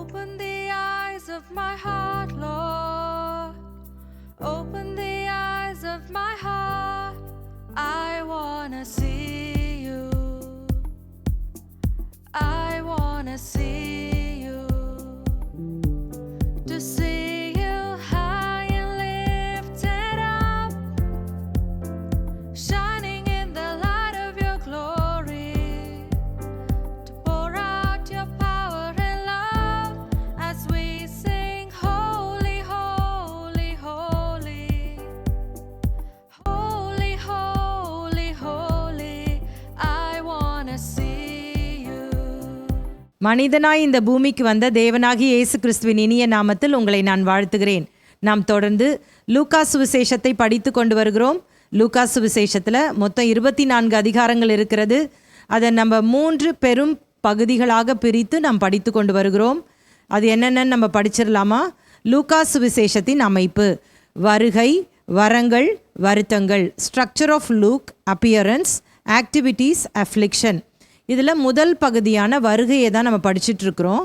Open the eyes of my heart, Lord. Open the eyes of my heart. I wanna see you. I wanna see you. To see you high and lifted up, shining in the light of your glory. To pour out your power and love as we sing, holy, holy, holy. Holy, holy, holy. I wanna see you. மனிதனாய் இந்த பூமிக்கு வந்த தேவனாகிய இயேசு கிறிஸ்துவின் இனிய நாமத்தில் உங்களை நான் வாழ்த்துகிறேன். நாம் தொடர்ந்து லூக்கா சுவிசேஷத்தை படித்து கொண்டு வருகிறோம். லூக்கா சுவிசேஷத்தில் மொத்தம் 24 அதிகாரங்கள் இருக்கிறது. அதை நம்ம 3 பெரும் பகுதிகளாக பிரித்து நாம் படித்து கொண்டு வருகிறோம். அது என்னென்னு நம்ம படிச்சிடலாமா? லூக்கா சுவிசேஷத்தின் அமைப்பு, வருகை, வரங்கள், வருத்தங்கள், structure of Luke, appearance, activities, affliction. இதில் முதல் பகுதியான வருகையை தான் நம்ம படிச்சுட்டு இருக்கிறோம்.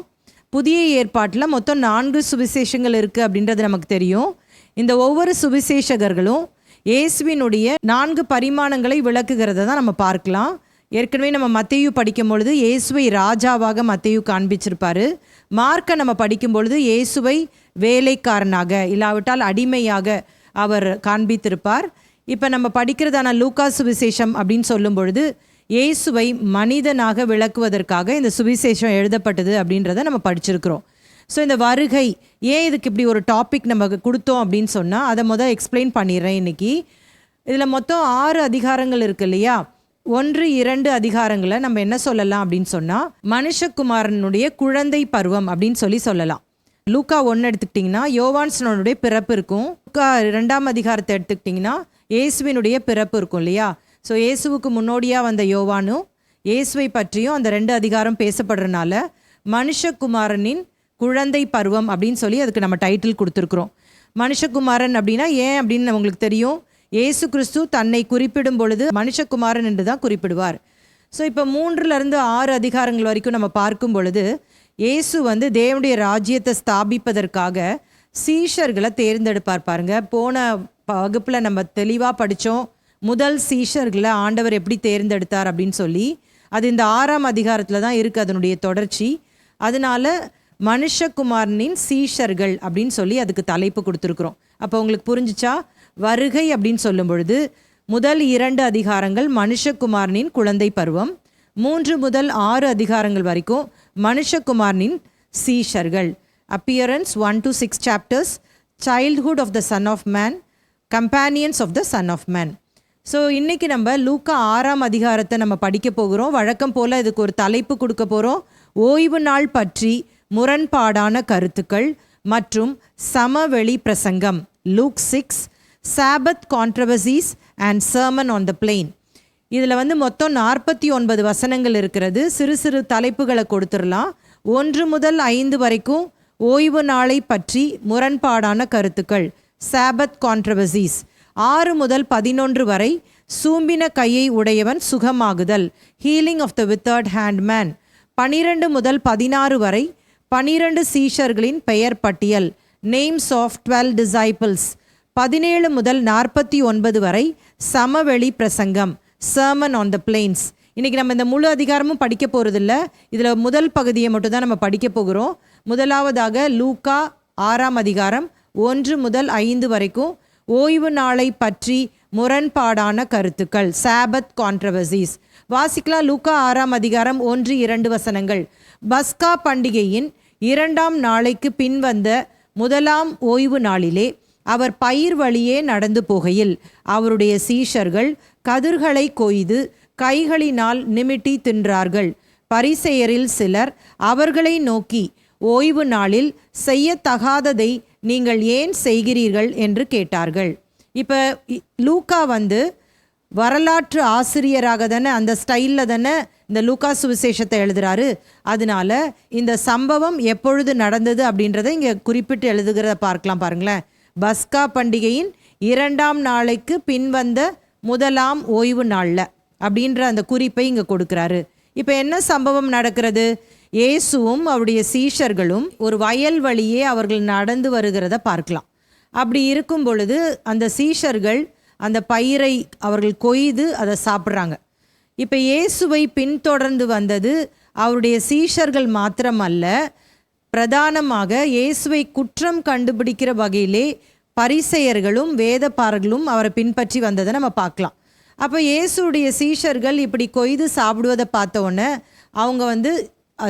புதிய ஏற்பாட்டில் மொத்தம் 4 சுவிசேஷங்கள் இருக்குது அப்படின்றது நமக்கு தெரியும். இந்த ஒவ்வொரு சுவிசேஷகர்களும் இயேசுவினுடைய 4 பரிமாணங்களை விளக்குகிறத தான் நம்ம பார்க்கலாம். ஏற்கனவே நம்ம மத்தேயு படிக்கும் பொழுது இயேசுவை ராஜாவாக மத்தேயு காண்பிச்சிருப்பார். மார்க்கை நம்ம படிக்கும் பொழுது இயேசுவை வேலைக்காரனாக இல்லாவிட்டால் அடிமையாக அவர் காண்பித்திருப்பார். இப்போ நம்ம படிக்கிறதான லூக்கா சுவிசேஷம் அப்படின்னு சொல்லும் பொழுது இயேசுவை மனிதனாக விளக்குவதற்காக இந்த சுவிசேஷம் எழுதப்பட்டது அப்படின்றத நம்ம படிச்சிருக்கிறோம். ஸோ இந்த வருகை ஏன் இதுக்கு இப்படி ஒரு டாபிக் நம்ம கொடுத்தோம் அப்படின்னு சொன்னால் அதை முதல் எக்ஸ்பிளைன் பண்ணிடுறேன் இன்றைக்கி. இதில் மொத்தம் 6 அதிகாரங்கள் இருக்குது இல்லையா? 1-2 அதிகாரங்களை நம்ம என்ன சொல்லலாம் அப்படின்னு சொன்னால் மனுஷகுமாரனுடைய குழந்தை பருவம் அப்படின்னு சொல்லலாம். லூக்கா 1 எடுத்துக்கிட்டிங்கன்னா யோவான்ஸ்னுடைய பிறப்பு இருக்கும். லூக்கா 2ஆம் அதிகாரத்தை எடுத்துக்கிட்டிங்கன்னா இயேசுவினுடைய பிறப்பு இருக்கும் இல்லையா? ஸோ இயேசுவுக்கு முன்னோடியாக வந்த யோவானும் இயேசுவை பற்றியும் அந்த 2 அதிகாரம் பேசப்படுறதுனால மனுஷகுமாரனின் குழந்தை பருவம் அப்படின்னு சொல்லி அதுக்கு நம்ம டைட்டில் கொடுத்துருக்குறோம். மனுஷகுமாரன் அப்படின்னா ஏன் அப்படின்னு உங்களுக்கு தெரியும். இயேசு கிறிஸ்து தன்னை குறிப்பிடும் பொழுது மனுஷகுமாரன் என்று தான் குறிப்பிடுவார். ஸோ இப்போ 3-6 அதிகாரங்கள் வரைக்கும் நம்ம பார்க்கும் பொழுது இயேசு தேவனுடைய ராஜ்யத்தை ஸ்தாபிப்பதற்காக சீஷர்களை தேர்ந்தெடுப்பார். பாருங்க, போன வகுப்பில் நம்ம தெளிவாக படித்தோம். முதல் சீஷர்களை ஆண்டவர் எப்படி தேர்ந்தெடுத்தார் அப்படின்னு சொல்லி அது இந்த 6ஆம் அதிகாரத்தில் தான் இருக்குது அதனுடைய தொடர்ச்சி. அதனால மனுஷகுமாரனின் சீஷர்கள் அப்படின்னு சொல்லி அதுக்கு தலைப்பு கொடுத்துருக்குறோம். அப்போ உங்களுக்கு புரிஞ்சிச்சா? வருகை அப்படின்னு சொல்லும் பொழுது முதல் 2 அதிகாரங்கள் மனுஷகுமாரனின் குழந்தை பருவம், 3-6 அதிகாரங்கள் வரைக்கும் மனுஷகுமாரனின் சீஷர்கள். Appearance 1-6 chapters, childhood of the son of man, companions of the son of man. So இன்றைக்கி நம்ம லூக்கா 6ஆம் அதிகாரத்தை நம்ம படிக்க போகிறோம். வழக்கம் போல் இதுக்கு ஒரு தலைப்பு கொடுக்க போகிறோம். ஓய்வு நாள் பற்றி முரண்பாடான கருத்துக்கள் மற்றும் சமவெளி பிரசங்கம். Luke 6, Sabbath controversies and sermon on the plain. இதில் மொத்தம் 49 வசனங்கள் இருக்கிறது. சிறு சிறு தலைப்புகளை கொடுத்துடலாம். 1-5 வரைக்கும் ஓய்வு நாளை பற்றி முரண்பாடான கருத்துக்கள், சாபத் கான்ட்ரவர்சிஸ். 6-11 வரை சூம்பின கையை உடையவன் சுகமாகுதல், healing of the withered hand man. 12-16 வரை 12 சீஷர்களின் பெயர் பட்டியல், நேம்ஸ் ஆஃப் 12 டிசைபிள்ஸ். 17-49 வரை சமவெளி பிரசங்கம், சர்மன் ஆன் த பிளெயின்ஸ். இன்றைக்கி நம்ம இந்த முழு அதிகாரமும் படிக்க போகிறதில்ல. இதில் முதல் பகுதியை மட்டும் தான் நம்ம படிக்க போகிறோம். முதலாவதாக லூக்கா 6ஆம் அதிகாரம் 1-5 வரைக்கும் ஓய்வு நாளை பற்றி முரண்பாடான கருத்துக்கள், சாபத் கான்ட்ரவர்சிஸ். வாசிக்கலாம். லூக்கா 6ஆம் அதிகாரம் 1-2 வசனங்கள். பஸ்கா பண்டிகையின் 2ஆம் நாளைக்கு பின்வந்த 1ஆம் ஓய்வு நாளிலே அவர் பயிர் வழியே நடந்து போகையில் அவருடைய சீஷர்கள் கதிர்களை கொய்து கைகளினால் நிமிட்டி தின்றார்கள். பரிசேயரில் சிலர் அவர்களை நோக்கி, ஓய்வு நாளில் செய்யத்தகாததை நீங்கள் ஏன் செய்கிறீர்கள் என்று கேட்டார்கள். இப்போ லூக்கா வரலாற்று ஆசிரியராக தானே அந்த ஸ்டைலில் தானே இந்த லூக்கா சுவிசேஷத்தை எழுதுகிறாரு. அதனால இந்த சம்பவம் எப்பொழுது நடந்தது அப்படின்றத இங்கே குறிப்பிட்டு எழுதுகிறத பார்க்கலாம். பாருங்களேன், பஸ்கா பண்டிகையின் 2ஆம் நாளைக்கு பின்வந்த 1ஆம் ஓய்வு நாளில் அப்படின்ற அந்த குறிப்பை இங்கே கொடுக்குறாரு. இப்போ என்ன சம்பவம் நடக்கிறது? இயேசுவும் அவருடைய சீஷர்களும் ஒரு வயல் வழியே அவர்கள் நடந்து வருகிறத பார்க்கலாம். அப்படி இருக்கும் பொழுது அந்த சீஷர்கள் அந்த பயிரை அவர்கள் கொய்து அதை சாப்பிட்றாங்க. இப்போ இயேசுவை பின்தொடர்ந்து வந்தது அவருடைய சீஷர்கள் மாத்திரமல்ல, பிரதானமாக இயேசுவை குற்றம் கண்டுபிடிக்கிற வகையிலே பரிசேயர்களும் வேதபாரர்களும் அவரை பின்பற்றி வந்ததை நம்ம பார்க்கலாம். அப்போ இயேசுடைய சீஷர்கள் இப்படி கொய்து சாப்பிடுவதை பார்த்த உடனே அவங்க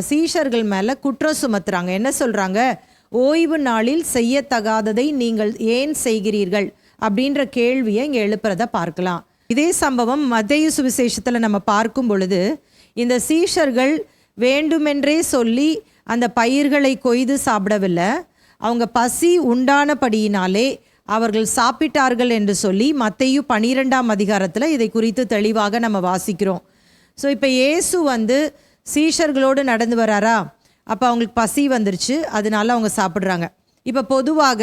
சீஷர்கள் மேலே குற்றம் சுமத்துறாங்க. என்ன சொல்கிறாங்க? ஓய்வு நாளில் செய்யத்தகாததை நீங்கள் ஏன் செய்கிறீர்கள் அப்படின்ற கேள்வியை இங்கே எழுப்புறத பார்க்கலாம். இதே சம்பவம் மத்தேயு சுவிசேஷத்தில் நம்ம பார்க்கும் பொழுது இந்த சீஷர்கள் வேண்டுமென்றே சொல்லி அந்த பயிர்களை கொய்து சாப்பிடவில்லை, அவங்க பசி உண்டானபடியினாலே அவர்கள் சாப்பிட்டார்கள் என்று சொல்லி மத்தேயு 12ஆம் அதிகாரத்தில் இதை குறித்து தெளிவாக நம்ம வாசிக்கிறோம். ஸோ இப்போ இயேசு சீஷர்களோடு நடந்து வராரா, அப்போ அவங்களுக்கு பசி வந்துருச்சு, அதனால அவங்க சாப்பிட்றாங்க. இப்போ பொதுவாக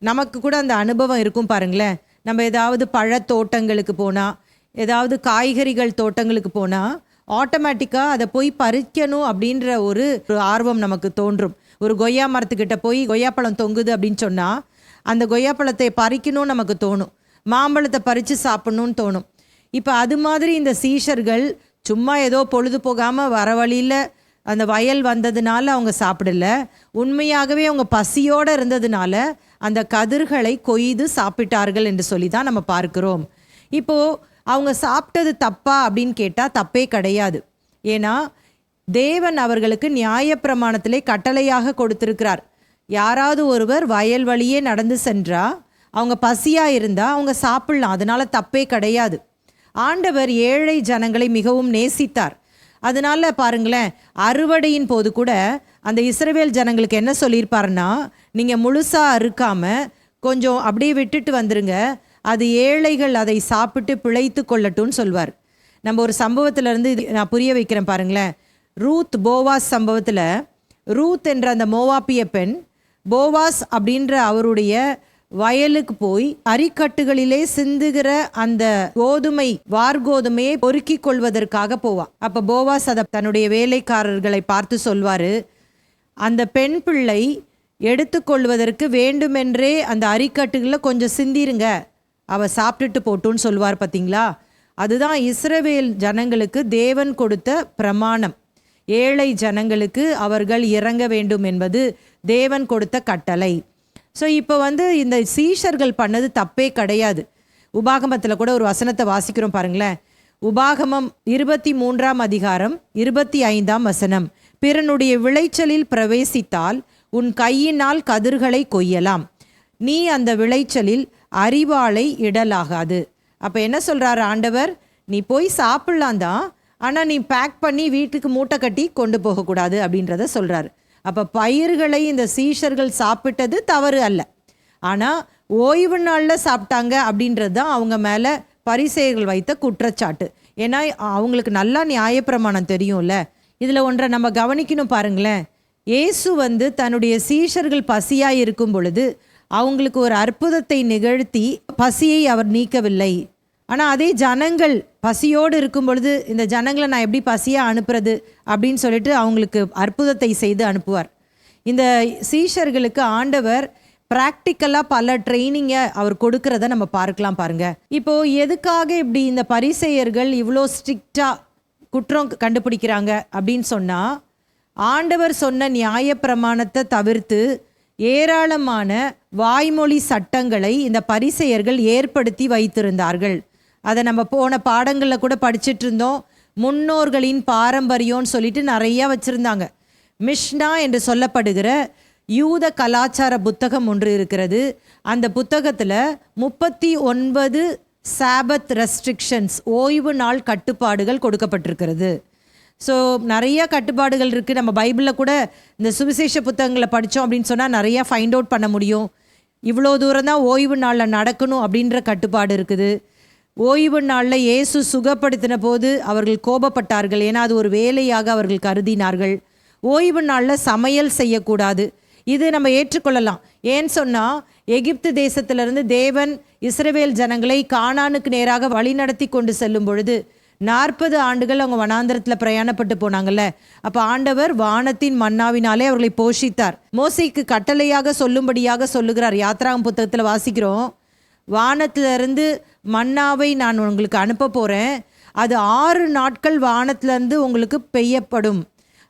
நமக்கு கூட அந்த அனுபவம் இருக்கும் பாருங்களேன். நம்ம ஏதாவது பழத்தோட்டங்களுக்கு போனால், ஏதாவது காய்கறிகள் தோட்டங்களுக்கு போனால் ஆட்டோமேட்டிக்காக அதை போய் பறிக்கணும் அப்படின்ற ஒரு ஆர்வம் நமக்கு தோன்றும். ஒரு கொய்யா மரத்துக்கிட்ட போய் கொய்யாப்பழம் தொங்குது அப்படின்னு சொன்னால் அந்த கொய்யாப்பழத்தை பறிக்கணும்னு நமக்கு தோணும், மாம்பழத்தை பறித்து சாப்பிட்ணுன்னு தோணும். இப்போ அது மாதிரி இந்த சீஷர்கள் சும்மா ஏதோ பொழுது போகாமல் வர வழியில் அந்த வயல் வந்ததுனால அவங்க சாப்பிடல, உண்மையாகவே அவங்க பசியோடு இருந்ததுனால அந்த கதிர்களை கொய்து சாப்பிட்டார்கள் என்று சொல்லி தான் நம்ம பார்க்கிறோம். இப்போது அவங்க சாப்பிட்டது தப்பா அப்படின்னு கேட்டால் தப்பே கிடையாது. ஏன்னா தேவன் அவர்களுக்கு நியாயப்பிரமாணத்திலே கட்டளையாக கொடுத்திருக்கிறார். யாராவது ஒருவர் வயல் வழியே நடந்து சென்றா அவங்க பசியாக இருந்தால் அவங்க சாப்பிடலாம், அதனால தப்பே கிடையாது. ஆண்டவர் ஏழை ஜனங்களை மிகவும் நேசித்தார். அதனால பாருங்களேன், அறுவடையின் போது கூட அந்த இஸ்ரவேல் ஜனங்களுக்கு என்ன சொல்லியிருப்பாருன்னா, நீங்கள் முழுசாக அறுக்காமல் கொஞ்சம் அப்படியே விட்டுட்டு வந்துருங்க, அது ஏழைகள் அதை சாப்பிட்டு பிழைத்து கொள்ளட்டும்னு சொல்வார். நம்ம ஒரு சம்பவத்திலேருந்து நான் புரிய வைக்கிறேன் பாருங்களேன். ரூத் போவாஸ் சம்பவத்தில் ரூத் என்ற அந்த மோவாப்பிய பெண் போவாஸ் அப்படின்ற அவருடைய வயலுக்கு போய் அரிக்கட்டுகளிலே சிந்துகிற அந்த வார்கோதுமையை பொறுக்கிக் கொள்வதற்காக போவா. அப்போ போவாஸ் அதை தன்னுடைய வேலைக்காரர்களை பார்த்து சொல்வார், அந்த பெண் பிள்ளை எடுத்துக்கொள்வதற்கு வேண்டுமென்றே அந்த அரிக்கட்டுகளில் கொஞ்சம் சிந்திருங்க, அவள் சாப்பிட்டுட்டு போட்டுன்னு சொல்வார். பார்த்தீங்களா? அதுதான் இஸ்ரவேல் ஜனங்களுக்கு தேவன் கொடுத்த பிரமாணம். ஏழை ஜனங்களுக்கு அவர்கள் இறங்க வேண்டும் என்பது தேவன் கொடுத்த கட்டளை. ஸோ இப்போ இந்த சீஷர்கள் பண்ணது தப்பே கிடையாது. உபாகமத்தில் கூட ஒரு வசனத்தை வாசிக்கிறோம் பாருங்களேன். உபாகமம் 23ஆம் அதிகாரம் 25ஆம் வசனம், பிறனுடைய விளைச்சலில் பிரவேசித்தால் உன் கையினால் கதிர்களை கொய்யலாம், நீ அந்த விளைச்சலில் அரிவாளை இடலாகாது. அப்போ என்ன சொல்கிறாரு ஆண்டவர்? நீ போய் சாப்பிட்லாம் தான், ஆனால் நீ பேக் பண்ணி வீட்டுக்கு மூட்டை கட்டி கொண்டு போகக்கூடாது அப்படின்றத சொல்கிறாரு. அப்போ பயிர்களை இந்த சீஷர்கள் சாப்பிட்டது தவறு அல்ல, ஆனால் ஓய்வு நாளில் சாப்பிட்டாங்க அப்படின்றது தான் அவங்க மேலே பரிசேயர்கள் வைத்த குற்றச்சாட்டு. ஏன்னா அவங்களுக்கு நல்லா நியாயப்பிரமாணம் தெரியும்ல. இதில் ஒன்றை நம்ம கவனிக்கணும் பாருங்களேன். இயேசு தன்னுடைய சீஷர்கள் பசியாக இருக்கும் பொழுது அவங்களுக்கு ஒரு அற்புதத்தை நிகழ்த்தி பசியை அவர் நீக்கவில்லை. ஆனால் அதே ஜனங்கள் பசியோடு இருக்கும் பொழுது இந்த ஜனங்களை நான் எப்படி பசியாக அனுப்புறது அப்படின்னு சொல்லிட்டு அவங்களுக்கு அற்புதத்தை செய்து அனுப்புவார். இந்த சீஷர்களுக்கு ஆண்டவர் ப்ராக்டிக்கலாக பல ட்ரைனிங்கை அவர் கொடுக்கறத நம்ம பார்க்கலாம் பாருங்கள். இப்போது எதுக்காக இப்படி இந்த பரிசேயர்கள் இவ்வளோ ஸ்ட்ரிக்டாக குற்றம் கண்டுபிடிக்கிறாங்க அப்படின்னு சொன்னால், ஆண்டவர் சொன்ன நியாயப்பிரமாணத்தை தவிர்த்து ஏராளமான வாய்மொழி சட்டங்களை இந்த பரிசேயர்கள் ஏற்படுத்தி வைத்திருந்தார்கள். அதை நம்ம போன பாடங்களில் கூட படிச்சுட்டு இருந்தோம். முன்னோர்களின் பாரம்பரியம்னு சொல்லிட்டு நிறையா வச்சுருந்தாங்க. மிஷ்னா என்று சொல்லப்படுகிற யூத கலாச்சார புத்தகம் ஒன்று இருக்கிறது. அந்த புத்தகத்தில் 39 சாபத் ரெஸ்ட்ரிக்ஷன்ஸ், ஓய்வு நாள் கட்டுப்பாடுகள் கொடுக்கப்பட்டிருக்கிறது. ஸோ நிறையா கட்டுப்பாடுகள் இருக்குது. நம்ம பைபிளில் கூட இந்த சுவிசேஷ புத்தகங்களை படித்தோம் அப்படின்னு சொன்னால் நிறையா ஃபைண்ட் அவுட் பண்ண முடியும். இவ்வளோ தூரம் தான் ஓய்வு நாளில் நடக்கணும் அப்படின்ற கட்டுப்பாடு இருக்குது. ஓய்வு நாளில் இயேசு சுகப்படுத்தின போது அவர்கள் கோபப்பட்டார்கள், ஏன்னா அது ஒரு வேலையாக அவர்கள் கருதினார்கள். ஓய்வு நாளில் சமையல் செய்யக்கூடாது, இது நம்ம ஏற்றுக்கொள்ளலாம். ஏன்னு சொன்னால் எகிப்து தேசத்திலிருந்து தேவன் இஸ்ரவேல் ஜனங்களை கானானுக்கு நேராக வழிநடத்தி கொண்டு செல்லும் பொழுது 40 ஆண்டுகள் அவங்க வனாந்திரத்தில் பிரயாணப்பட்டு போனாங்கல்ல. அப்போ ஆண்டவர் வானத்தின் மன்னாவினாலே அவர்களை போஷித்தார். மோசேக்கு கட்டளையாக சொல்லும்படியாக சொல்லுகிறார். யாத்ராகம் புத்தகத்தில் வாசிக்கிறோம், வானத்திலிருந்து மன்னாவை நான் உங்களுக்கு அனுப்ப போகிறேன், அது 6 நாட்கள் வானத்திலேருந்து உங்களுக்கு பெய்யப்படும்,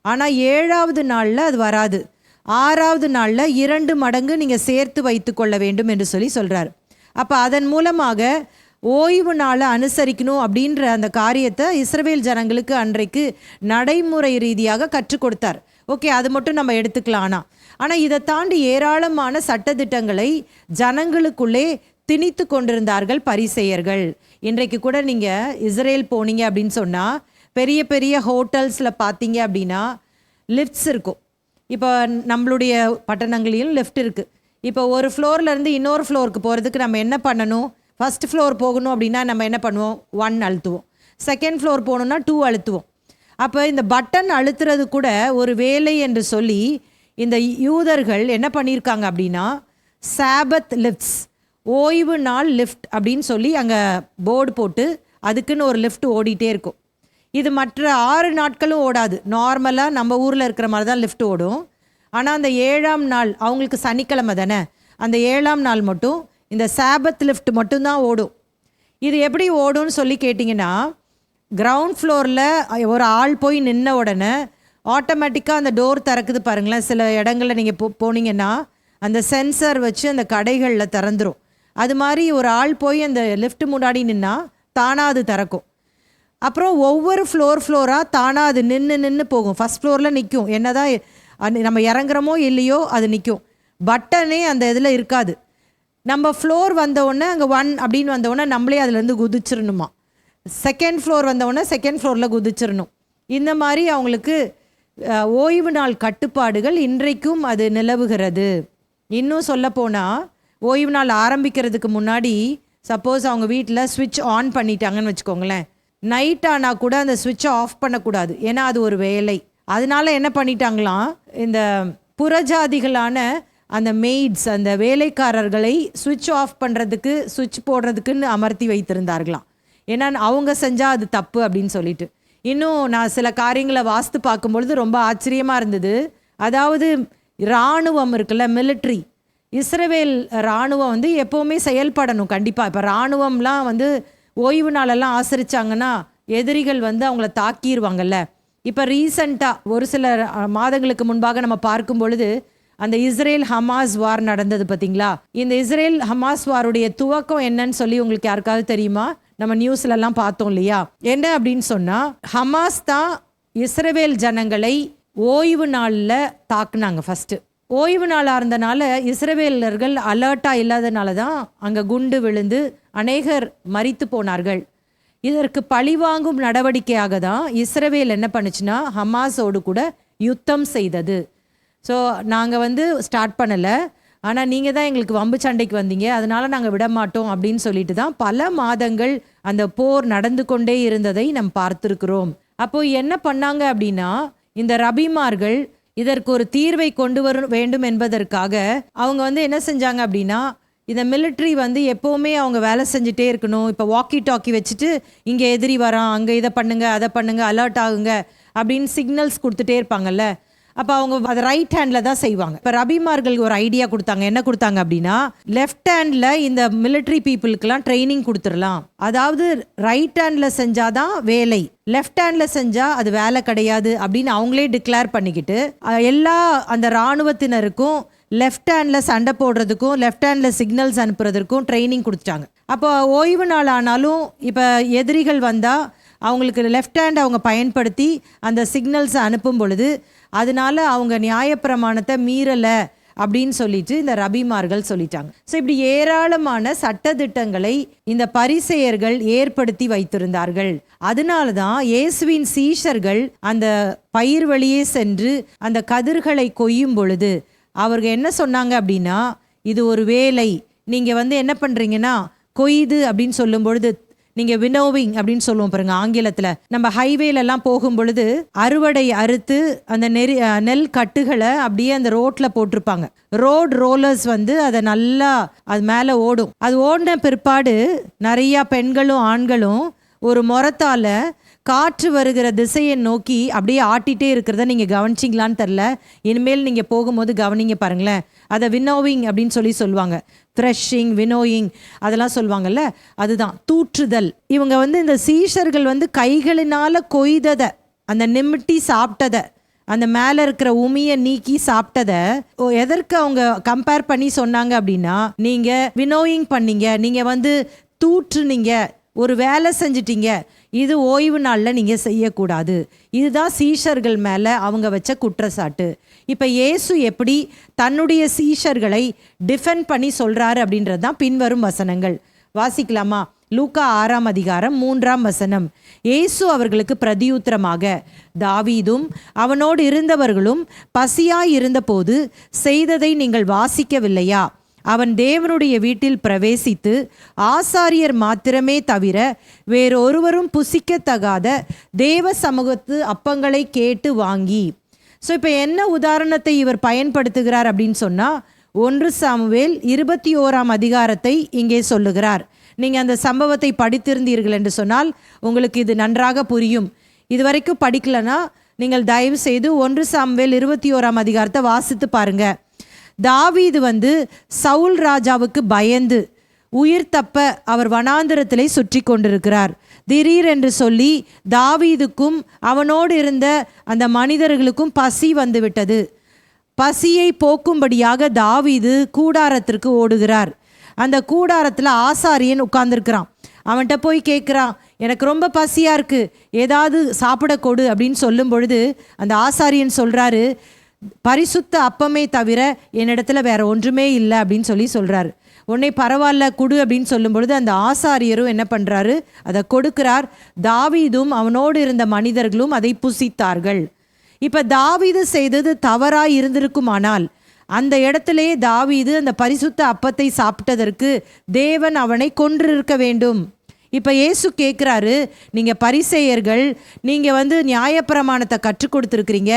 ஆனால் 7ஆவது நாளில் அது வராது, 6ஆவது நாளில் 2 மடங்கு நீங்கள் சேர்த்து வைத்து கொள்ள வேண்டும் என்று சொல்லி சொல்கிறார். அப்போ அதன் மூலமாக ஓய்வு நாளை அனுசரிக்கணும் அப்படின்ற அந்த காரியத்தை இஸ்ரவேல் ஜனங்களுக்கு அன்றைக்கு நடைமுறை ரீதியாக கற்றுக் கொடுத்தார். ஓகே, அது மட்டும் நம்ம எடுத்துக்கலாம். ஆனால் இதை தாண்டி ஏராளமான சட்டதிட்டங்களை ஜனங்களுக்குள்ளே திணித்து கொண்டிருந்தார்கள் பரிசேயர்கள். இன்றைக்கு கூட நீங்கள் இஸ்ரேல் போனீங்க அப்படின்னு சொன்னால் பெரிய பெரிய ஹோட்டல்ஸில் பார்த்தீங்க அப்படின்னா லிஃப்ட்ஸ் இருக்கும். இப்போ நம்மளுடைய பட்டணங்களிலும் லிஃப்ட் இருக்குது. இப்போ ஒரு ஃப்ளோர்லேருந்து இன்னொரு ஃப்ளோருக்கு போகிறதுக்கு நம்ம என்ன பண்ணணும்? ஃபஸ்ட் ஃப்ளோர் போகணும் அப்படின்னா நம்ம என்ன பண்ணுவோம்? 1 அழுத்துவோம். செகண்ட் ஃப்ளோர் போகணுன்னா 2 அழுத்துவோம். அப்போ இந்த பட்டன் அழுத்துறது கூட ஒரு வேலை என்று சொல்லி இந்த யூதர்கள் என்ன பண்ணியிருக்காங்க அப்படின்னா, சாபத் லிஃப்ட்ஸ், ஓய்வு நாள் லிஃப்ட் அப்படின்னு சொல்லி அங்கே போர்டு போட்டு அதுக்குன்னு ஒரு லிஃப்ட் ஓடிட்டே இருக்கும். இது மற்ற 6 நாட்களும் ஓடாது. நார்மலாக நம்ம ஊரில் இருக்கிற மாதிரி தான் லிஃப்ட் ஓடும். ஆனால் அந்த 7ஆம் நாள், அவங்களுக்கு சனிக்கிழமை தானே, அந்த 7ஆம் நாள் மட்டும் இந்த சாபத் லிஃப்ட் மட்டும்தான் ஓடும். இது எப்படி ஓடும்னு சொல்லி கேட்டிங்கன்னா, கிரவுண்ட் ஃப்ளோரில் ஒரு ஆள் போய் நின்ன உடனே ஆட்டோமேட்டிக்காக அந்த டோர் திறக்குது பாருங்களேன். சில இடங்களில் நீங்கள் போனீங்கன்னா அந்த சென்சர் வச்சு அந்த கடைகளில் திறந்துரும். அது மாதிரி ஒரு ஆள் போய் அந்த லிஃப்ட் முன்னாடி நின்னா தானாக அது திறக்கும். அப்புறம் ஒவ்வொரு ஃப்ளோராக தானாக அது நின்று போகும். ஃபஸ்ட் ஃப்ளோரில் நிற்கும், என்னதான் நம்ம இறங்குறோமோ இல்லையோ அது நிற்கும். பட்டனே அந்த இதில் இருக்காது. நம்ம ஃப்ளோர் வந்தவுடனே அங்கே 1 அப்படின்னு வந்தவுடனே நம்மளே அதுலேருந்து குதிச்சிடணுமா. செகண்ட் ஃப்ளோர் வந்தவுடனே செகண்ட் ஃப்ளோரில் குதிச்சிடணும். இந்த மாதிரி அவங்களுக்கு ஓய்வு நாள் கட்டுப்பாடுகள் இன்றைக்கும் அது நிலவுகிறது. இன்னும் சொல்லப்போனால் ஓய்வு நாள் ஆரம்பிக்கிறதுக்கு முன்னாடி சப்போஸ் அவங்க வீட்டில் ஸ்விட்ச் ஆன் பண்ணிட்டாங்கன்னு வச்சுக்கோங்களேன், நைட் ஆனால் கூட அந்த ஸ்விட்சை ஆஃப் பண்ணக்கூடாது, ஏன்னா அது ஒரு வேலை. அதனால என்ன பண்ணிட்டாங்களாம், இந்த புறஜாதிகளான அந்த மெய்ட்ஸ், அந்த வேலைக்காரர்களை ஸ்விட்ச் ஆஃப் பண்ணுறதுக்கு, ஸ்விட்ச் போடுறதுக்குன்னு அமர்த்தி வைத்திருந்தார்களாம். ஏன்னா அவங்க செஞ்சால் அது தப்பு அப்படின்னு சொல்லிட்டு. இன்னும் நான் சில காரியங்களை வாஸ்து பார்க்கும்பொழுது ரொம்ப ஆச்சரியமாக இருந்தது. அதாவது இராணுவம் இருக்குல்ல, மிலிட்ரி, இஸ்ரவேல் இராணுவம் வந்து எப்போவுமே செயல்படணும் கண்டிப்பாக. இப்போ இராணுவம்லாம் வந்து ஓய்வு நாளெல்லாம் ஆசரித்தாங்கன்னா எதிரிகள் வந்து அவங்கள தாக்கிடுவாங்கல்ல. இப்போ ரீசண்டாக ஒரு சில மாதங்களுக்கு முன்பாக நம்ம பார்க்கும் பொழுது அந்த இஸ்ரேல் ஹமாஸ் வார் நடந்தது பார்த்தீங்களா. இந்த இஸ்ரேல் ஹமாஸ் வாருடைய துவக்கம் என்னன்னு சொல்லி உங்களுக்கு யாருக்காவது தெரியுமா? நம்ம நியூஸ்லலாம் பார்த்தோம் இல்லையா. என்ன அப்படின்னு சொன்னால், ஹமாஸ் தான் இஸ்ரவேல் ஜனங்களை ஓய்வு நாளில் தாக்குனாங்க. ஃபஸ்ட்டு ஓய்வு நாளாக இருந்தனால இஸ்ரவேலர்கள் அலர்ட்டாக இல்லாதனால தான் அங்கே குண்டு விழுந்து அநேகர் மரித்து போனார்கள். இதற்கு பழிவாங்கும் நடவடிக்கையாக தான் இஸ்ரவேல் என்ன பண்ணுச்சுன்னா ஹமாஸோடு கூட யுத்தம் செய்தது. ஸோ நாங்கள் வந்து ஸ்டார்ட் பண்ணலை, ஆனால் நீங்கள் தான் எங்களுக்கு வம்பு சண்டைக்கு வந்தீங்க, அதனால் நாங்கள் விட மாட்டோம் அப்படின்னு சொல்லிட்டு தான் பல மாதங்கள் அந்த போர் நடந்து கொண்டே இருந்ததை நம்ம பார்த்துருக்குறோம். அப்போது என்ன பண்ணாங்க அப்படின்னா, இந்த ரபிமார்கள் இதற்கு ஒரு தீர்வை கொண்டு வர வேண்டும் என்பதற்காக அவங்க வந்து என்ன செஞ்சாங்க அப்படின்னா, இந்த மிலிட்ரி வந்து எப்போவுமே அவங்க வேலை செஞ்சுட்டே இருக்கணும். இப்போ வாக்கி டாக்கி வச்சுட்டு இங்கே எதிரி வரான், அங்கே இதை பண்ணுங்க அதை பண்ணுங்க, அலர்ட் ஆகுங்க அப்படின்னு சிக்னல்ஸ் கொடுத்துட்டே இருப்பாங்கல்ல. அப்போ அவங்க அதை ரைட் ஹேண்டில் தான் செய்வாங்க. இப்போ ரபிமார்களுக்கு ஒரு ஐடியா கொடுத்தாங்க. என்ன கொடுத்தாங்க அப்படின்னா, லெஃப்ட் ஹேண்டில் இந்த மிலிட்ரி பீப்புளுக்கெல்லாம் ட்ரைனிங் கொடுத்துடலாம். அதாவது ரைட் ஹேண்டில் செஞ்சாதான் வேலை, லெஃப்ட் ஹேண்டில் செஞ்சால் அது வேலை கிடையாது அப்படின்னு அவங்களே டிக்ளேர் பண்ணிக்கிட்டு எல்லா அந்த இராணுவத்தினருக்கும் லெஃப்ட் ஹேண்டில் சண்டை போடுறதுக்கும் லெஃப்ட் ஹேண்டில் சிக்னல்ஸ் அனுப்புறதுக்கும் ட்ரைனிங் கொடுத்துட்டாங்க. அப்போ ஓய்வு நாள் ஆனாலும் இப்போ எதிரிகள் வந்தால் அவங்களுக்கு லெஃப்ட் ஹேண்ட் அவங்க பயன்படுத்தி அந்த சிக்னல்ஸை அனுப்பும் பொழுது அதனால அவங்க நியாயப்பிரமாணத்தை மீறலை அப்படின்னு சொல்லிட்டு இந்த ரபிமார்கள் சொல்லிட்டாங்க. ஸோ இப்படி ஏராளமான சட்டதிட்டங்களை இந்த பரிசேயர்கள் ஏற்படுத்தி வைத்திருந்தார்கள். அதனால தான் இயேசுவின் சீஷர்கள் அந்த பயிர் வழியே சென்று அந்த கதிர்களை கொய்யும் பொழுது அவர்கள் என்ன சொன்னாங்க அப்படின்னா, இது ஒரு வேலை, நீங்கள் வந்து என்ன பண்ணுறீங்கன்னா கொய்து அப்படின்னு சொல்லும் பொழுது, நீங்கள் வினோவிங் அப்படின்னு சொல்லுவோம் பாருங்க ஆங்கிலத்தில். நம்ம ஹைவேலெல்லாம் போகும் பொழுது அறுவடை அறுத்து அந்த நெல் கட்டுகளை அப்படியே அந்த ரோட்டில் போட்டிருப்பாங்க. ரோட் ரோலர்ஸ் வந்து அதை நல்லா அது மேலே ஓடும். அது ஓடின பிற்பாடு நிறையா பெண்களும் ஆண்களும் ஒரு முறத்தால் காற்று வருகிற திசையை நோக்கி அப்படியே ஆட்டிகிட்டே இருக்கிறத நீங்கள் கவனிச்சிங்களான்னு தெரில. இனிமேல் நீங்கள் போகும்போது கவனிங்க பாருங்களேன். அதை வினோவிங் அப்படின்னு சொல்லுவாங்க. த்ரெஷிங், வினோயிங் அதெல்லாம் சொல்லுவாங்கல்ல, அதுதான் தூற்றுதல். இவங்க இந்த சீஷர்கள் கைகளினால் கொய்ததை, அந்த நிமிட்டி சாப்பிட்டதை, அந்த மேலே இருக்கிற உமியை நீக்கி சாப்பிட்டதை எதற்கு அவங்க கம்பேர் பண்ணி சொன்னாங்க அப்படின்னா, நீங்கள் வினோயிங் பண்ணீங்க, நீங்கள் தூற்றுனீங்க, ஒரு வேலை செஞ்சிட்டீங்க, இது ஓய்வு நாளில் நீங்கள் செய்யக்கூடாது. இதுதான் சீஷர்கள் மேலே அவங்க வச்ச குற்றச்சாட்டு. இப்போ இயேசு எப்படி தன்னுடைய சீஷர்களை டிஃபெண்ட் பண்ணி சொல்கிறாரு அப்படின்றது தான் பின்வரும் வசனங்கள். வாசிக்கலாமா? லூக்கா 6ஆம் அதிகாரம் 3ஆம் வசனம். இயேசு அவர்களுக்கு பிரதியுத்தரமாக, தாவீதும் அவனோடு இருந்தவர்களும் பசியாய் இருந்தபோது செய்ததை நீங்கள் வாசிக்கவில்லையா? அவன் தேவனுடைய வீட்டில் பிரவேசித்து ஆசாரியர் மாத்திரமே தவிர வேறொருவரும் புசிக்கத்தகாத தேவ சமூகத்து அப்பங்களை கேட்டு வாங்கி. ஸோ இப்போ என்ன உதாரணத்தை இவர் பயன்படுத்துகிறார் அப்படின்னு சொன்னால், 1 சாமுவேல் 21ஆம் அதிகாரத்தை இங்கே சொல்லுகிறார். நீங்கள் அந்த சம்பவத்தை படித்திருந்தீர்கள் என்று சொன்னால் உங்களுக்கு இது நன்றாக புரியும். இதுவரைக்கும் படிக்கலன்னா நீங்கள் தயவு செய்து 1 சாமுவேல் 21ஆம் அதிகாரத்தை வாசித்து பாருங்கள். தாவீது சவுல் ராஜாவுக்கு பயந்து உயிர் தப்ப அவர் வனாந்திரத்திலே சுற்றி கொண்டிருக்கிறார். திடீரென்று சொல்லி தாவீதுக்கும் அவனோடு இருந்த அந்த மனிதர்களுக்கும் பசி வந்துவிட்டது. பசியை போக்கும்படியாக தாவீது கூடாரத்திற்கு ஓடுகிறார். அந்த கூடாரத்தில் ஆசாரியன் உட்கார்ந்துருக்கிறான். அவன்கிட்ட போய் கேட்குறான், எனக்கு ரொம்ப பசியாக இருக்குது, ஏதாவது சாப்பிட கொடு அப்படின்னு சொல்லும் பொழுது அந்த ஆசாரியன் சொல்கிறாரு, பரிசுத்த அப்பமே தவிர என்னிடத்துல வேற ஒன்றுமே இல்லை அப்படின்னு சொல்கிறாரு. உடனே பரவாயில்ல கொடு அப்படின்னு சொல்லும் பொழுது அந்த ஆசாரியரும் என்ன பண்ணுறாரு, அதை கொடுக்கிறார். தாவீதும் அவனோடு இருந்த மனிதர்களும் அதை புசித்தார்கள். இப்போ தாவீது செய்தது தவறாக இருந்திருக்குமானால் அந்த இடத்திலே தாவீது அந்த பரிசுத்த அப்பத்தை சாப்பிட்டதற்கு தேவன் அவனை கொன்றிருக்க வேண்டும். இப்போ இயேசு கேட்குறாரு, நீங்கள் பரிசேயர்கள், நீங்கள் நியாயப்பிரமாணத்தை கற்றுக் கொடுத்துருக்குறீங்க,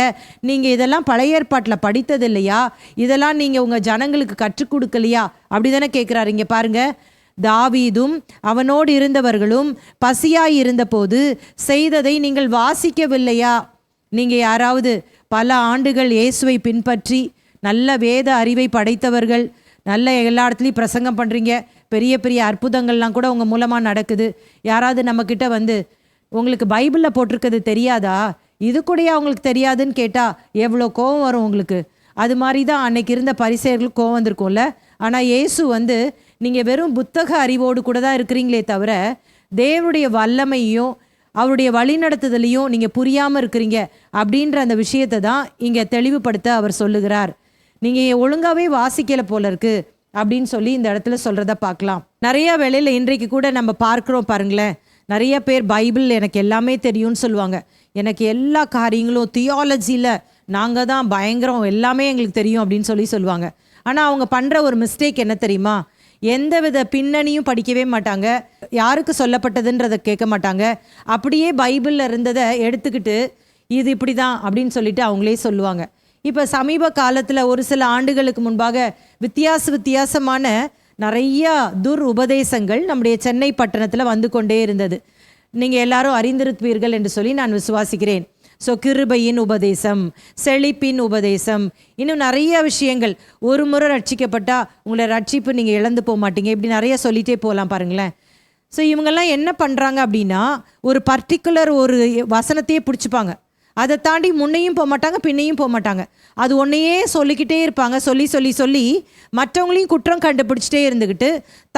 நீங்கள் இதெல்லாம் பழைய ஏற்பாட்டில் படித்தது இல்லையா, இதெல்லாம் நீங்கள் உங்கள் ஜனங்களுக்கு கற்றுக் கொடுக்கலையா அப்படி தானே கேட்குறாரு. இங்கே பாருங்கள், தாவீதும் அவனோடு இருந்தவர்களும் பசியாய் இருந்தபோது செய்ததை நீங்கள் வாசிக்கவில்லையா? நீங்கள் யாராவது பல ஆண்டுகள் இயேசுவை பின்பற்றி நல்ல வேத அறிவை படைத்தவர்கள், நல்ல எல்லா இடத்துலையும் பிரசங்கம் பண்ணுறீங்க, பெரிய பெரிய அற்புதங்கள்லாம் கூட உங்கள் மூலமாக நடக்குது, யாராவது நம்மக்கிட்ட உங்களுக்கு பைபிளில் போட்டிருக்கிறது தெரியாதா, இது கூடயா அவங்களுக்கு தெரியாதுன்னு கேட்டால் எவ்வளோ கோவம் வரும் உங்களுக்கு. அது மாதிரி தான் அன்னைக்கு இருந்த பரிசேயர்களுக்கு கோவம் வந்திருக்கும்ல. ஆனால் இயேசு நீங்கள் வெறும் புத்தக அறிவோடு கூட தான் இருக்கிறீங்களே தவிர தேவனுடைய வல்லமையும் அவருடைய வழிநடத்துதலையும் நீங்கள் புரியாமல் இருக்கிறீங்க அப்படின்ற அந்த விஷயத்தை தான் இங்கே தெளிவுபடுத்த அவர் சொல்லுகிறார். நீங்கள் ஒழுங்காகவே வாசிக்கலை போல இருக்கு அப்படின்னு சொல்லி இந்த இடத்துல சொல்கிறத பார்க்கலாம். நிறையா வேளையில் இன்றைக்கு கூட நம்ம பார்க்குறோம் பாருங்களேன், நிறைய பேர் பைபிள் எனக்கு எல்லாமே தெரியும்னு சொல்லுவாங்க. எனக்கு எல்லா காரியங்களும் தியாலஜியில் நாங்கள் தான் பயங்கரம், எல்லாமே எங்களுக்கு தெரியும் அப்படின்னு சொல்லுவாங்க. ஆனால் அவங்க பண்ணுற ஒரு மிஸ்டேக் என்ன தெரியுமா? எந்த வித பின்னணியும் படிக்கவே மாட்டாங்க, யாருக்கு சொல்லப்பட்டதுன்றதை கேட்க மாட்டாங்க. அப்படியே பைபிளில் இருந்ததை எடுத்துக்கிட்டு இது இப்படி தான் அப்படின்னு சொல்லிட்டு அவங்களே சொல்லுவாங்க. இப்போ சமீப காலத்தில் ஒரு சில ஆண்டுகளுக்கு முன்பாக வித்தியாசமான நிறையா உபதேசங்கள் நம்முடைய சென்னை பட்டணத்தில் வந்து கொண்டே இருந்தது. நீங்கள் எல்லாரும் அறிந்திருப்பீர்கள் என்று சொல்லி நான் விசுவாசிக்கிறேன். ஸோ கிருபையின் உபதேசம், செழிப்பின் உபதேசம், இன்னும் நிறைய விஷயங்கள். ஒரு முறை ரட்சிக்கப்பட்டால் உங்களை ரட்சிப்பு நீங்கள் இழந்து போக மாட்டீங்க, இப்படி நிறைய சொல்லிகிட்டே போகலாம் பாருங்களேன். ஸோ இவங்கெல்லாம் என்ன பண்ணுறாங்க அப்படின்னா, ஒரு பர்டிகுலர் ஒரு வசனத்தையே பிடிச்சிப்பாங்க, அதை தாண்டி முன்னையும் போக மாட்டாங்க பின்னையும் போக மாட்டாங்க. அது ஒன்றையே சொல்லிக்கிட்டே இருப்பாங்க. சொல்லி மற்றவங்களையும் குற்றம் கண்டுபிடிச்சிட்டே இருந்துக்கிட்டு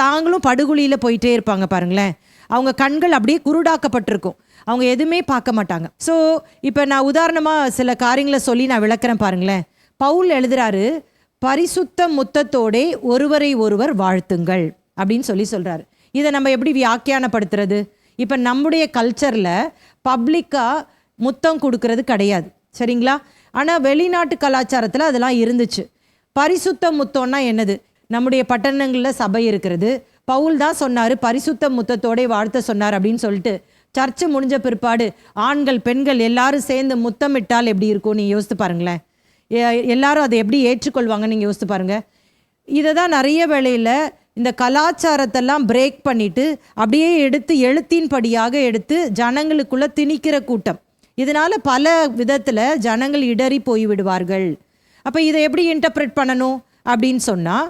தாங்களும் படுகொலியில் போயிட்டே இருப்பாங்க பாருங்களேன். அவங்க கண்கள் அப்படியே குருடாக்கப்பட்டிருக்கும், அவங்க எதுவுமே பார்க்க மாட்டாங்க. ஸோ இப்போ நான் உதாரணமாக சில காரியங்களை சொல்லி நான் விளக்குறேன் பாருங்களேன். பவுல் எழுதுறாரு, பரிசுத்த முத்தத்தோடே ஒருவரை ஒருவர் வாழ்த்துங்கள் அப்படின்னு சொல்கிறாரு. இதை நம்ம எப்படி வியாக்கியானப்படுத்துறது? இப்போ நம்முடைய கல்ச்சரில் பப்ளிக்காக முத்தம் கொடுக்கறது கிடையாது, சரிங்களா? ஆனால் வெளிநாட்டு கலாச்சாரத்தில் அதெல்லாம் இருந்துச்சு. பரிசுத்த முத்தம்னா என்னது? நம்முடைய பட்டணங்களில் சபை இருக்கிறது, பவுல் தான் சொன்னார் பரிசுத்த முத்தத்தோடே வாழ்த்த சொன்னார் அப்படின்னு சொல்லிட்டு. சர்ச்சு முடிஞ்ச பிற்பாடு ஆண்கள் பெண்கள் எல்லாரும் சேர்ந்து முத்தமிட்டால் எப்படி இருக்கும் நீங்கள் யோசித்து பாருங்களேன். எல்லாரும் அதை எப்படி ஏற்றுக்கொள்வாங்கன்னு நீங்கள் யோசித்து பாருங்கள். இதை தான் நிறைய வேளையில் இந்த கலாச்சாரத்தெல்லாம் பிரேக் பண்ணிட்டு அப்படியே எடுத்து எழுத்தின்படியாக எடுத்து ஜனங்களுக்குள்ள திணிக்கிற கூட்டம். இதனால பல விதத்தில் ஜனங்கள் இடறி போய்விடுவார்கள். அப்போ இதை எப்படி இன்டர்பிரட் பண்ணணும் அப்படின்னு சொன்னால்,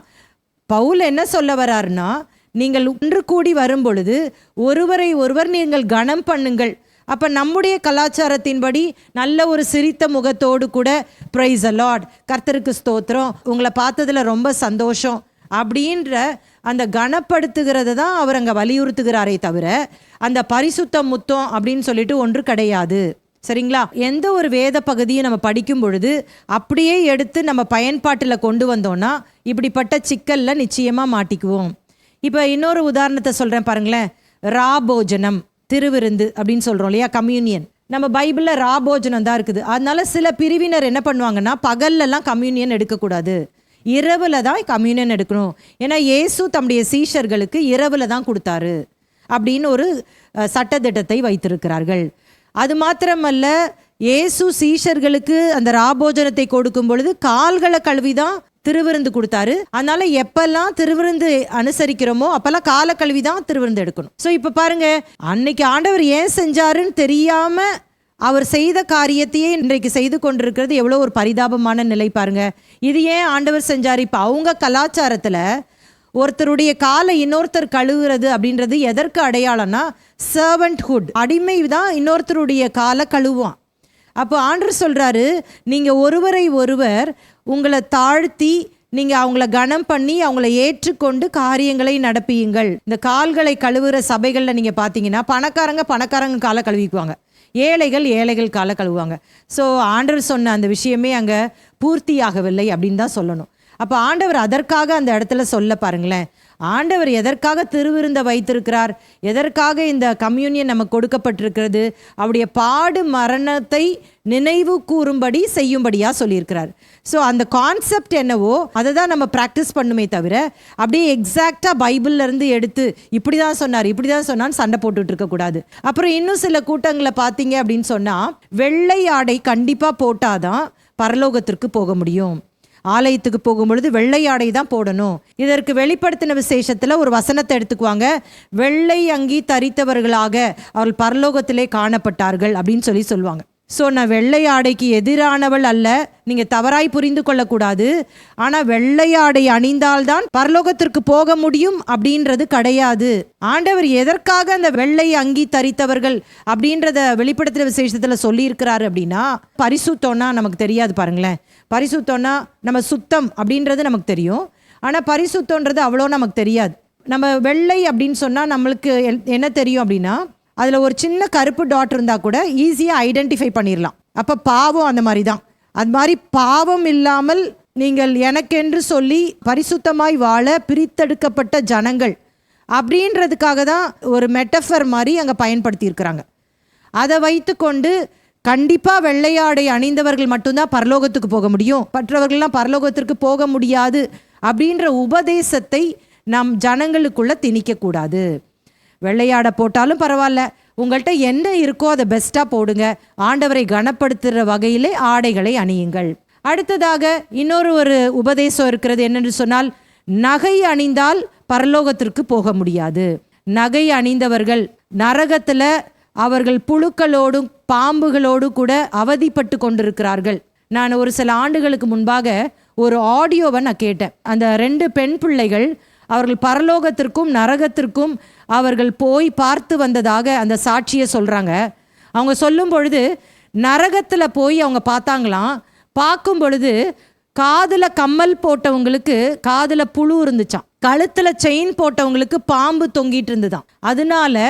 பவுல் என்ன சொல்ல வர்றாருன்னா, நீங்கள் ஒன்று கூடி வரும் பொழுது ஒருவரை ஒருவர் நீங்கள் கனம் பண்ணுங்கள். அப்போ நம்முடைய கலாச்சாரத்தின்படி நல்ல ஒரு சிரித்த முகத்தோடு கூட பிரைஸ் தி லார்ட், கர்த்தருக்கு ஸ்தோத்திரம், உங்களை பார்த்ததில் ரொம்ப சந்தோஷம் அப்படின்ற அந்த கனப்படுத்துகிறத தான் அவர் அங்கே வலியுறுத்துகிறாரே தவிர அந்த பரிசுத்த முத்தம் அப்படின்னு சொல்லிட்டு ஒன்று கிடையாது. சரிங்களா? எந்த ஒரு வேத பகுதியை நம்ம படிக்கும் பொழுது அப்படியே எடுத்து நம்ம பயன்பாட்டில் கொண்டு வந்தோம்னா இப்படிப்பட்ட சிக்கலில் நிச்சயமாக மாட்டிக்குவோம். இப்போ இன்னொரு உதாரணத்தை சொல்கிறேன் பாருங்களேன். ராபோஜனம், திருவிருந்து அப்படின்னு சொல்கிறோம் இல்லையா, கம்யூனியன். நம்ம பைபிளில் ராபோஜனம் தான் இருக்குது. அதனால சில பிரிவினர் என்ன பண்ணுவாங்கன்னா, பகல்லலாம் கம்யூனியன் எடுக்கக்கூடாது, இரவில் தான் கம்யூனியன் எடுக்கணும். ஏன்னா இயேசு தம்முடைய சீஷர்களுக்கு இரவில் தான் கொடுத்தாரு அப்படின்னு ஒரு சட்டத்திட்டத்தை வைத்திருக்கிறார்கள். அது மாத்திரமல்ல, இயேசு சீஷர்களுக்கு அந்த ராபோஜனத்தை கொடுக்கும் பொழுது கால்களை கழுவி தான் திருவிருந்து கொடுத்தாரு. அதனால எப்பெல்லாம் திருவிருந்து அனுசரிக்கிறோமோ அப்பெல்லாம் காலை கழுவி தான் திருவிருந்து எடுக்கணும். ஸோ இப்போ பாருங்க, அன்னைக்கு ஆண்டவர் ஏன் செஞ்சாருன்னு தெரியாம அவர் செய்த காரியத்தையே இன்றைக்கு செய்து கொண்டிருக்கிறது எவ்வளோ ஒரு பரிதாபமான நிலை பாருங்க. இது ஏன் ஆண்டவர் செஞ்சார்? இப்போ அவங்க கலாச்சாரத்தில் ஒருத்தருடைய காலை இன்னொருத்தர் கழுவுறது அப்படின்றது எதற்கு அடையாளம்னா, சர்வன்ட்ஹுட், அடிமை தான் இன்னொருத்தருடைய காலை கழுவான். அப்போ ஆண்டவர் சொல்கிறாரு, நீங்கள் ஒருவரை ஒருவர் உங்களை தாழ்த்தி நீங்கள் அவங்கள கனம் பண்ணி அவங்கள ஏற்றுக்கொண்டு காரியங்களை நடப்பியுங்கள். இந்த கால்களை கழுவுற சபைகளில் நீங்கள் பார்த்தீங்கன்னா பணக்காரங்க காலை கழுவிக்குவாங்க, ஏழைகள் காலை கழுவுவாங்க. ஸோ ஆண்டவர் சொன்ன அந்த விஷயமே அங்கே பூர்த்தியாகவில்லை அப்படின்னு தான் சொல்லணும். அப்போ ஆண்டவர் அதற்காக அந்த இடத்துல சொல்ல பாருங்களேன், ஆண்டவர் எதற்காக திருவிருந்த வைத்திருக்கிறார், எதற்காக இந்த கம்யூனியன் நமக்கு கொடுக்கப்பட்டிருக்கிறது, அவருடைய பாடு மரணத்தை நினைவு கூறும்படி செய்யும்படியா சொல்லியிருக்கிறார். ஸோ அந்த கான்செப்ட் என்னவோ அதை தான் நம்ம ப்ராக்டிஸ் பண்ணுமே தவிர அப்படியே எக்ஸாக்டாக பைபிள்ல இருந்து எடுத்து இப்படி தான் சொன்னான்னு சண்டை போட்டுட்டு இருக்கக்கூடாது. அப்புறம் இன்னும் சில கூட்டங்களை பார்த்தீங்க அப்படின்னு சொன்னால், வெள்ளை ஆடை கண்டிப்பாக போட்டாதான் பரலோகத்திற்கு போக முடியும். ஆலயத்துக்கு போகும்பொழுது வெள்ளை ஆடை தான் போடணும். இதற்கு வெளிப்படுத்தின விசேஷத்தில் ஒரு வசனத்தை எடுத்துக்குவாங்க, வெள்ளை அங்கி தரித்தவர்களாக அவர்கள் பரலோகத்திலே காணப்பட்டார்கள் அப்படின்னு சொல்லுவாங்க. ஸோ நான் வெள்ளை ஆடைக்கு எதிரானவள் அல்ல, நீங்கள் தவறாய் புரிந்து கொள்ளக்கூடாது. ஆனால் வெள்ளை ஆடை அணிந்தால்தான் பரலோகத்திற்கு போக முடியும் அப்படின்றது கிடையாது. ஆண்டவர் எதற்காக அந்த வெள்ளை அங்கி தரித்தவர்கள் அப்படின்றத வெளிப்படுத்தின விசேஷத்தில் சொல்லியிருக்கிறாரு அப்படின்னா, பரிசுத்தம்னா நமக்கு தெரியாது பாருங்களேன். பரிசுத்தம்னா நம்ம சுத்தம் அப்படின்றது நமக்கு தெரியும், ஆனால் பரிசுத்தம்ன்றது அவ்வளோ நமக்கு தெரியாது. நம்ம வெள்ளை அப்படின்னு சொன்னால் நம்மளுக்கு என்ன தெரியும் அப்படின்னா, அதில் ஒரு சின்ன கருப்பு டாட் இருந்தால் கூட ஈஸியாக ஐடென்டிஃபை பண்ணிடலாம். அப்போ பாவம் அந்த மாதிரி தான். அது மாதிரி பாவம் இல்லாமல் நீங்கள் எனக்கென்று சொல்லி பரிசுத்தமாய் வாழ பிரித்தெடுக்கப்பட்ட ஜனங்கள் அப்படின்றதுக்காக தான் ஒரு மெட்டஃபர் மாதிரி அங்கே பயன்படுத்தியிருக்கிறாங்க. அதை வைத்து கொண்டு கண்டிப்பாக வெள்ளையாடை அணிந்தவர்கள் மட்டும்தான் பரலோகத்துக்கு போக முடியும், மற்றவர்கள்லாம் பரலோகத்திற்கு போக முடியாது அப்படின்ற உபதேசத்தை நம் ஜனங்களுக்குள்ள திணிக்கக்கூடாது. வெள்ளையாடை போட்டாலும் பரவாயில்ல, உங்கள்கிட்ட என்ன இருக்கோ அதை பெஸ்ட்டாக போடுங்க, ஆண்டவரை கனப்படுத்துகிற வகையிலே ஆடைகளை அணியுங்கள். அடுத்ததாக இன்னொரு உபதேசம் இருக்கிறது. என்னென்று சொன்னால், நகை அணிந்தால் பரலோகத்திற்கு போக முடியாது. நகை அணிந்தவர்கள் நரகத்தில் அவர்கள் புழுக்களோடும் பாம்புகளோடு கூட அவதிப்பட்டு கொண்டிருக்கிறார்கள். நான் ஒரு சில ஆண்டுகளுக்கு முன்பாக ஒரு ஆடியோவை நான் கேட்டேன். அந்த 2 பெண் பிள்ளைகள் அவர்கள் பரலோகத்திற்கும் நரகத்திற்கும் அவர்கள் போய் பார்த்து வந்ததாக அந்த சாட்சியை சொல்கிறாங்க. அவங்க சொல்லும் பொழுது நரகத்தில் போய் அவங்க பார்த்தாங்களாம். பார்க்கும் பொழுது காதில் கம்மல் போட்டவங்களுக்கு காதில் புழு இருந்துச்சான், கழுத்தில் செயின் போட்டவங்களுக்கு பாம்பு தொங்கிட்டு இருந்துதான். அதனால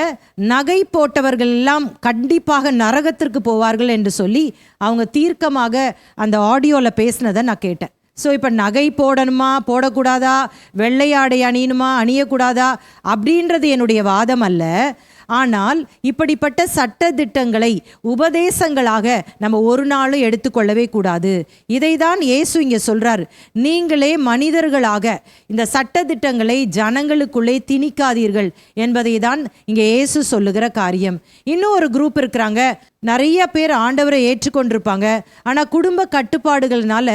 நகை போட்டவர்கள் எல்லாம் கண்டிப்பாக நரகத்திற்கு போவார்கள் என்று சொல்லி அவங்க தீர்க்கமாக அந்த ஆடியோவில் பேசினதை நான் கேட்டேன். ஸோ இப்போ நகை போடணுமா போடக்கூடாதா, வெள்ளையாடை அணியணுமா அணியக்கூடாதா அப்படின்றது என்னுடைய வாதம் அல்ல. ஆனால் இப்படிப்பட்ட சட்ட திட்டங்களை உபதேசங்களாக நம்ம ஒரு நாளும் எடுத்துக்கொள்ளவே கூடாது. இதை தான் இயேசு இங்கே சொல்றார், நீங்களே மனிதர்களாக இந்த சட்ட திட்டங்களை ஜனங்களுக்குள்ளே திணிக்காதீர்கள் என்பதை தான் இங்கே இயேசு சொல்லுகிற காரியம். இன்னும் ஒரு குரூப் இருக்கிறாங்க, நிறைய பேர் ஆண்டவரை ஏற்றுக்கொண்டிருப்பாங்க. ஆனால் குடும்ப கட்டுப்பாடுகள்னால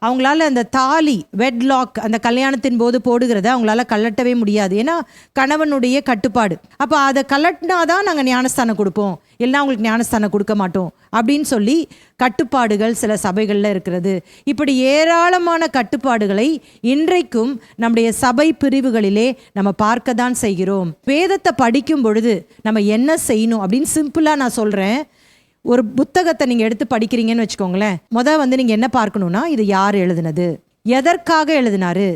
அவங்களால அந்த தாலி வெட்லாக் அந்த கல்யாணத்தின் போது போடுகிறத அவங்களால கலட்டவே முடியாது. ஏன்னா கணவனுடைய கட்டுப்பாடு. அப்போ அதை கலட்டினாதான் நாங்கள் ஞானஸ்தானம் கொடுப்போம், எல்லாம் அவங்களுக்கு ஞானஸ்தானம் கொடுக்க மாட்டோம் அப்படின்னு சொல்லி கட்டுப்பாடுகள் சில சபைகளில் இருக்கிறது. இப்படி ஏராளமான கட்டுப்பாடுகளை இன்றைக்கும் நம்முடைய சபை பிரிவுகளிலே நம்ம பார்க்க தான் செய்கிறோம். வேதத்தை படிக்கும் பொழுது நம்ம என்ன செய்யணும் அப்படின்னு சிம்பிளாக நான் சொல்கிறேன். ஒரு புத்தகத்தை நீங்கள் எடுத்து படிக்கிறீங்கன்னு வச்சுக்கோங்களேன். நீங்கள் என்ன பார்க்கணும்னா, இது யார் எழுதினது, எதற்காக எழுதினாரு,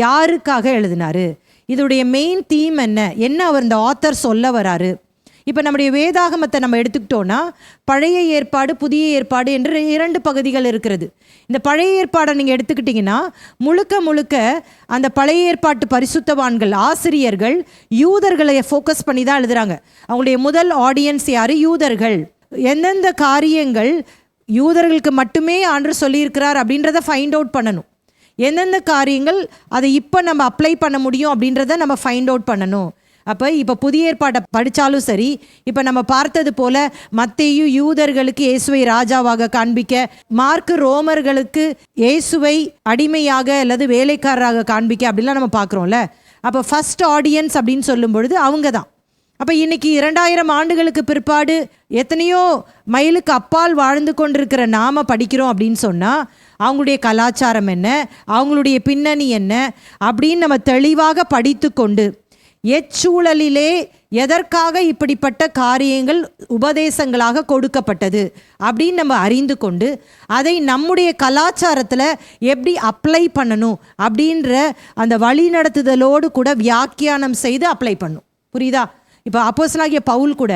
யாருக்காக எழுதினாரு, இதோடைய மெயின் தீம் என்ன அவர் இந்த ஆத்தர் சொல்ல வராரு. இப்போ நம்முடைய வேதாகமத்தை நம்ம எடுத்துக்கிட்டோன்னா பழைய ஏற்பாடு புதிய ஏற்பாடு என்று 2 பகுதிகள் இருக்கிறது. இந்த பழைய ஏற்பாடை நீங்கள் எடுத்துக்கிட்டிங்கன்னா முழுக்க முழுக்க அந்த பழைய ஏற்பாட்டு பரிசுத்தவான்கள் ஆசிரியர்கள் யூதர்களை ஃபோக்கஸ் பண்ணி தான் எழுதுகிறாங்க. அவங்களுடைய முதல் ஆடியன்ஸ் யார்? யூதர்கள். எந்தெந்த காரியங்கள் யூதர்களுக்கு மட்டுமே ஆண்டவர் சொல்லியிருக்கிறார் அப்படின்றத ஃபைண்ட் அவுட் பண்ணணும். எந்தெந்த காரியங்கள் அதை இப்போ நம்ம அப்ளை பண்ண முடியும் அப்படின்றத நம்ம ஃபைண்ட் அவுட் பண்ணணும். இப்போ புதிய ஏற்பாட்டை படித்தாலும் சரி, இப்போ நம்ம பார்த்தது போல மத்தேயு யூதர்களுக்கு இயேசுவை ராஜாவாக காண்பிக்க, மார்க்கு ரோமர்களுக்கு இயேசுவை அடிமையாக அல்லது வேலைக்காரராக காண்பிக்க அப்படிலாம் நம்ம பார்க்குறோம்ல. அப்போ ஃபர்ஸ்ட் ஆடியன்ஸ் அப்படின்னு சொல்லும் பொழுது அவங்க தான். அப்போ இன்னைக்கு 2000 ஆண்டுகளுக்கு பிற்பாடு எத்தனையோ மைலுக்கு அப்பால் வாழ்ந்து கொண்டிருக்கிற நாம படிக்கிறோம் அப்படின்னு சொன்னால் அவங்களுடைய கலாச்சாரம் என்ன, அவங்களுடைய பின்னணி என்ன அப்படின்னு நம்ம தெளிவாக படித்து கொண்டு எச்சூழலிலே எதற்காக இப்படிப்பட்ட காரியங்கள் உபதேசங்களாக கொடுக்கப்பட்டது அப்படின்னு நம்ம அறிந்து கொண்டு அதை நம்முடைய கலாச்சாரத்தில் எப்படி அப்ளை பண்ணணும் அப்படின்ற அந்த வழிநடத்துதலோடு கூட வியாக்கியானம் செய்து அப்ளை பண்ணும். புரியுதா? இப்போ அப்போஸ்தலனாகிய பவுல் கூட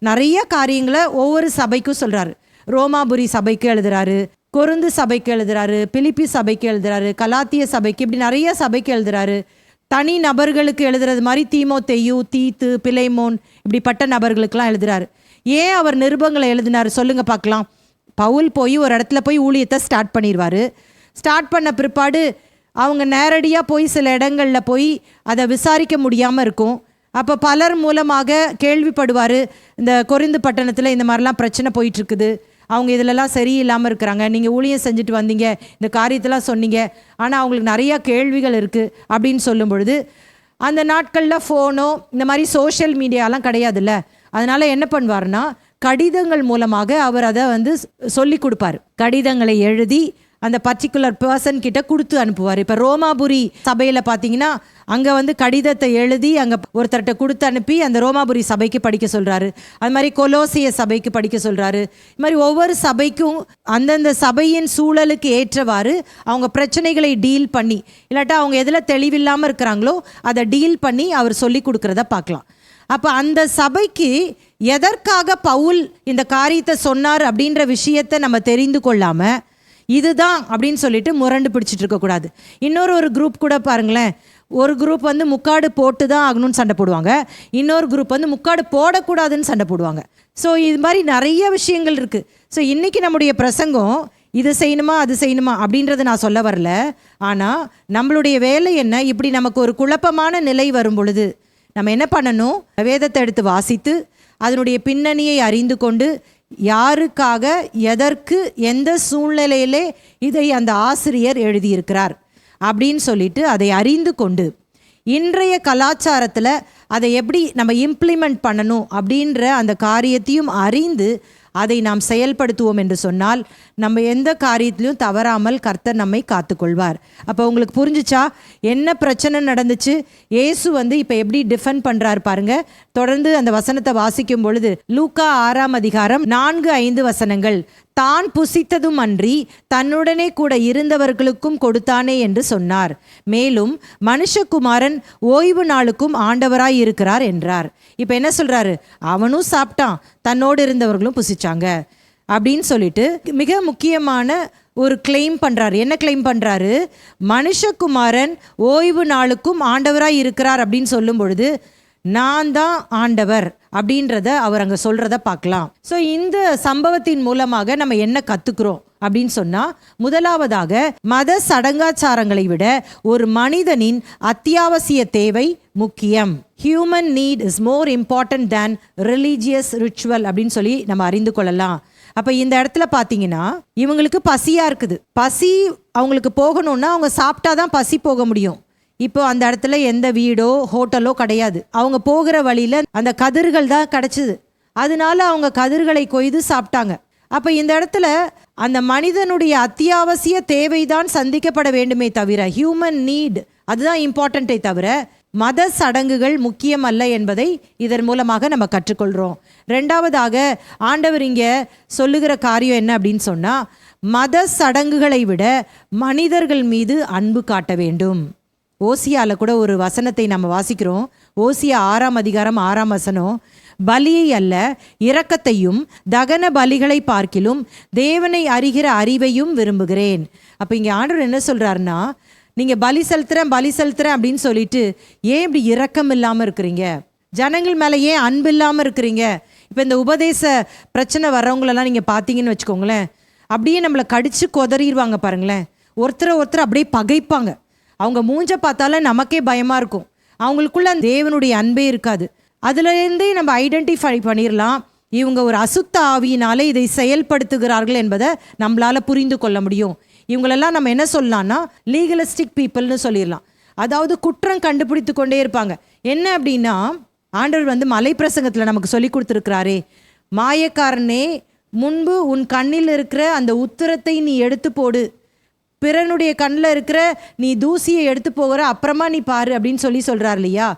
நிறைய காரியங்களை ஒவ்வொரு சபைக்கும் சொல்கிறாரு. ரோமாபுரி சபைக்கு எழுதுறாரு, கொரிந்து சபைக்கு எழுதுறாரு, பிலிப்பி சபைக்கு எழுதுறாரு, கலாத்திய சபைக்கு, இப்படி நிறைய சபைக்கு எழுதுறாரு. தனி நபர்களுக்கு எழுதுறது மாதிரி தீமோத்தேயு, தீத்து, பிலேமோன் இப்படிப்பட்ட நபர்களுக்கெல்லாம் எழுதுறாரு. ஏன் அவர் நிருபங்களை எழுதினார் சொல்லுங்க பார்க்கலாம். பவுல் போய் ஒரு இடத்துல போய் ஊழியத்தை ஸ்டார்ட் பண்ணிடுவார். ஸ்டார்ட் பண்ண பிற்பாடு அவங்க நேரடியாக போய் சில இடங்களில் போய் அதை விசாரிக்க முடியாமல் இருக்கும். அப்போ பலர் மூலமாக கேள்விப்படுவார், இந்த கொரிந்து பட்டணத்தில் இந்த மாதிரிலாம் பிரச்சனை போயிட்டுருக்குது, அவங்க இதிலெல்லாம் சரியில்லாமல் இருக்கிறாங்க, நீங்கள் ஊழியம் செஞ்சுட்டு வந்தீங்க, இந்த காரியத்தெல்லாம் சொன்னீங்க, ஆனால் அவங்களுக்கு நிறையா கேள்விகள் இருக்குது அப்படின்னு சொல்லும் பொழுது அந்த நாட்களில் ஃபோனோ இந்த மாதிரி சோஷியல் மீடியாலாம் கிடையாதுல்ல. அதனால் என்ன பண்ணுவார்னா கடிதங்கள் மூலமாக அவர் அதை சொல்லி கொடுப்பார். கடிதங்களை எழுதி அந்த பர்டிகுலர் பர்சன் கிட்ட கொடுத்து அனுப்புவார். இப்போ ரோமாபுரி சபையில் பார்த்தீங்கன்னா அங்கே கடிதத்தை எழுதி அங்கே ஒருத்தர்கிட்ட கொடுத்து அனுப்பி அந்த ரோமாபுரி சபைக்கு படிக்க சொல்கிறாரு. அது மாதிரி கொலோசிய சபைக்கு படிக்க சொல்கிறாரு. இது மாதிரி ஒவ்வொரு சபைக்கும் அந்தந்த சபையின் சூழலுக்கு ஏற்றவாறு அவங்க பிரச்சனைகளை டீல் பண்ணி, இல்லாட்டா அவங்க எதில் தெளிவில்லாமல் இருக்கிறாங்களோ அதை டீல் பண்ணி அவர் சொல்லி கொடுக்குறத பார்க்கலாம். அப்போ அந்த சபைக்கு எதற்காக பவுல் இந்த காரியத்தை சொன்னார் அப்படின்ற விஷயத்தை நம்ம தெரிந்து கொள்ளாமல் இதுதான் அப்படின்னு சொல்லிட்டு முரண்டு பிடிச்சிட்டு இருக்கக்கூடாது. ஒரு குரூப் கூட பாருங்களேன், ஒரு குரூப் முக்காடு போட்டு தான் ஆகணும்னு சண்டை போடுவாங்க, இன்னொரு குரூப் முக்காடு போடக்கூடாதுன்னு சண்டை போடுவாங்க. ஸோ இது மாதிரி நிறைய விஷயங்கள் இருக்குது. ஸோ இன்றைக்கி நம்முடைய பிரசங்கம் இது செய்யணுமா அது செய்யணுமா அப்படின்றத நான் சொல்ல வரல. ஆனால் நம்மளுடைய வேலை என்ன, இப்படி நமக்கு ஒரு குழப்பமான நிலை வரும் பொழுது நம்ம என்ன பண்ணணும், வேதத்தை எடுத்து வாசித்து அதனுடைய பின்னணியை அறிந்து கொண்டு யாருக்காக எதற்கு எந்த சூழ்நிலையிலே இதை அந்த ஆசிரியர் எழுதியிருக்கிறார் அப்படின்னு சொல்லிட்டு அதை அறிந்து கொண்டு இன்றைய கலாச்சாரத்தில் அதை எப்படி நம்ம இம்ப்ளிமெண்ட் பண்ணணும் அப்படின்ற அந்த காரியத்தையும் அறிந்து அதை நாம் செயல்படுத்துவோம் என்று சொன்னால் நம்ம எந்த காரியத்திலையும் தவறாமல் கர்த்தர் நம்மை காத்துக்கொள்வார். அப்போ உங்களுக்கு புரிஞ்சிச்சா என்ன பிரச்சனை நடந்துச்சு? இயேசு இப்போ எப்படி டிஃபெண்ட் பண்ணுறாரு பாருங்க. தொடர்ந்து அந்த வசனத்தை வாசிக்கும் பொழுது லூக்கா 6ஆம் அதிகாரம் 4-5 வசனங்கள். தான் புசித்ததும் அன்றி தன்னுடனே கூட இருந்தவர்களுக்கும் கொடுத்தானே என்று சொன்னார். மேலும் மனுஷகுமாரன் ஓய்வு நாளுக்கும் ஆண்டவராய் இருக்கிறார் என்றார். இப்போ என்ன சொல்றாரு? அவனும் சாப்பிட்டான், தன்னோடு இருந்தவர்களும் புசிச்சாங்க அப்படின்னு சொல்லிட்டு மிக முக்கியமான ஒரு கிளைம் பண்ணுறாரு. என்ன கிளைம் பண்ணுறாரு? மனுஷகுமாரன் ஓய்வு நாளுக்கும் ஆண்டவராய் இருக்கிறார் அப்படின்னு சொல்லும் பொழுது நான் தான் ஆண்டவர் அப்படின்றத அவர் அங்கே சொல்கிறத பார்க்கலாம். ஸோ இந்த சம்பவத்தின் மூலமாக நம்ம என்ன கற்றுக்குறோம் அப்படின்னு சொன்னால், முதலாவதாக மத சடங்காச்சாரங்களை விட ஒரு மனிதனின் அத்தியாவசிய தேவை முக்கியம். Human need is more important than religious ritual அப்படின்னு சொல்லி நம்ம அறிந்து கொள்ளலாம். அப்போ இந்த இடத்துல பார்த்தீங்கன்னா இவங்களுக்கு பசியாக இருக்குது. பசி அவங்களுக்கு போகணும்னா அவங்க சாப்பிட்டாதான் பசி போக முடியும். இப்போ அந்த இடத்துல எந்த வீடோ ஹோட்டலோ கிடையாது. அவங்க போகிற வழியில் அந்த கதிர்கள் தான் கிடச்சிது. அதனால அவங்க கதிர்களை கொய்து சாப்பிட்டாங்க. அப்போ இந்த இடத்துல அந்த மனிதனுடைய அத்தியாவசிய தேவைதான் சந்திக்கப்பட வேண்டுமே தவிர ஹியூமன் நீட் அதுதான் இம்பார்ட்டண்ட்டே தவிர மத சடங்குகள் முக்கியம் அல்ல என்பதை இதன் மூலமாக நம்ம கற்றுக்கொள்கிறோம். ரெண்டாவதாக ஆண்டவர் இங்கே சொல்லுகிற காரியம் என்ன அப்படின்னு சொன்னால், மத சடங்குகளை விட மனிதர்கள் மீது அன்பு காட்ட வேண்டும். ஓசியால கூட ஒரு வசனத்தை நம்ம வாசிக்கிறோம். ஓசியா 6ஆம் அதிகாரம் 6ஆம் வசனம், பலியை அல்ல இரக்கத்தையும் தகன பலிகளை பார்க்கிலும் தேவனை அறிகிற அறிவையும் விரும்புகிறேன். அப்போ இங்கே ஆண்டவர் என்ன சொல்கிறாருன்னா, நீங்கள் பலி செலுத்துறேன் அப்படின்னு சொல்லிட்டு ஏன் இப்படி இரக்கம் இல்லாமல் இருக்கிறீங்க? ஜனங்கள் மேலே ஏன் அன்பு இல்லாமல் இருக்கிறீங்க? இப்போ இந்த உபதேச பிரச்சனை வர்றவங்களெல்லாம் நீங்கள் பார்த்தீங்கன்னு வச்சுக்கோங்களேன், அப்படியே நம்மளை கடிச்சு கொதறிடுவாங்க பாருங்களேன். ஒருத்தரை அப்படியே பகைப்பாங்க. அவங்க மூஞ்ச பார்த்தாலே நமக்கே பயமாக இருக்கும். அவங்களுக்குள்ள தேவனுடைய அன்பே இருக்காது. அதுலேருந்தே நம்ம ஐடென்டிஃபை பண்ணிடலாம், இவங்க ஒரு அசுத்த ஆவியினாலே இதை செயல்படுத்துகிறார்கள் என்பதை நம்மளால் புரிந்து கொள்ள முடியும். இவங்களெல்லாம் நம்ம என்ன சொல்லலாம்னா லீகலிஸ்டிக் பீப்புள்னு சொல்லிடலாம். அதாவது குற்றம் கண்டுபிடித்து கொண்டே இருப்பாங்க. என்ன அப்படின்னா, ஆண்டவர் மலை பிரசங்கத்தில் நமக்கு சொல்லி கொடுத்துருக்கிறாரே, மாயக்காரனே முன்பு உன் கண்ணில் இருக்கிற அந்த உத்திரத்தை நீ எடுத்து போடு, பிறனுடைய கண்ணில் இருக்கிற நீ தூசியை எடுத்து போகிற அப்புறமா நீ பாரு அப்படின்னு சொல்கிறார் இல்லையா?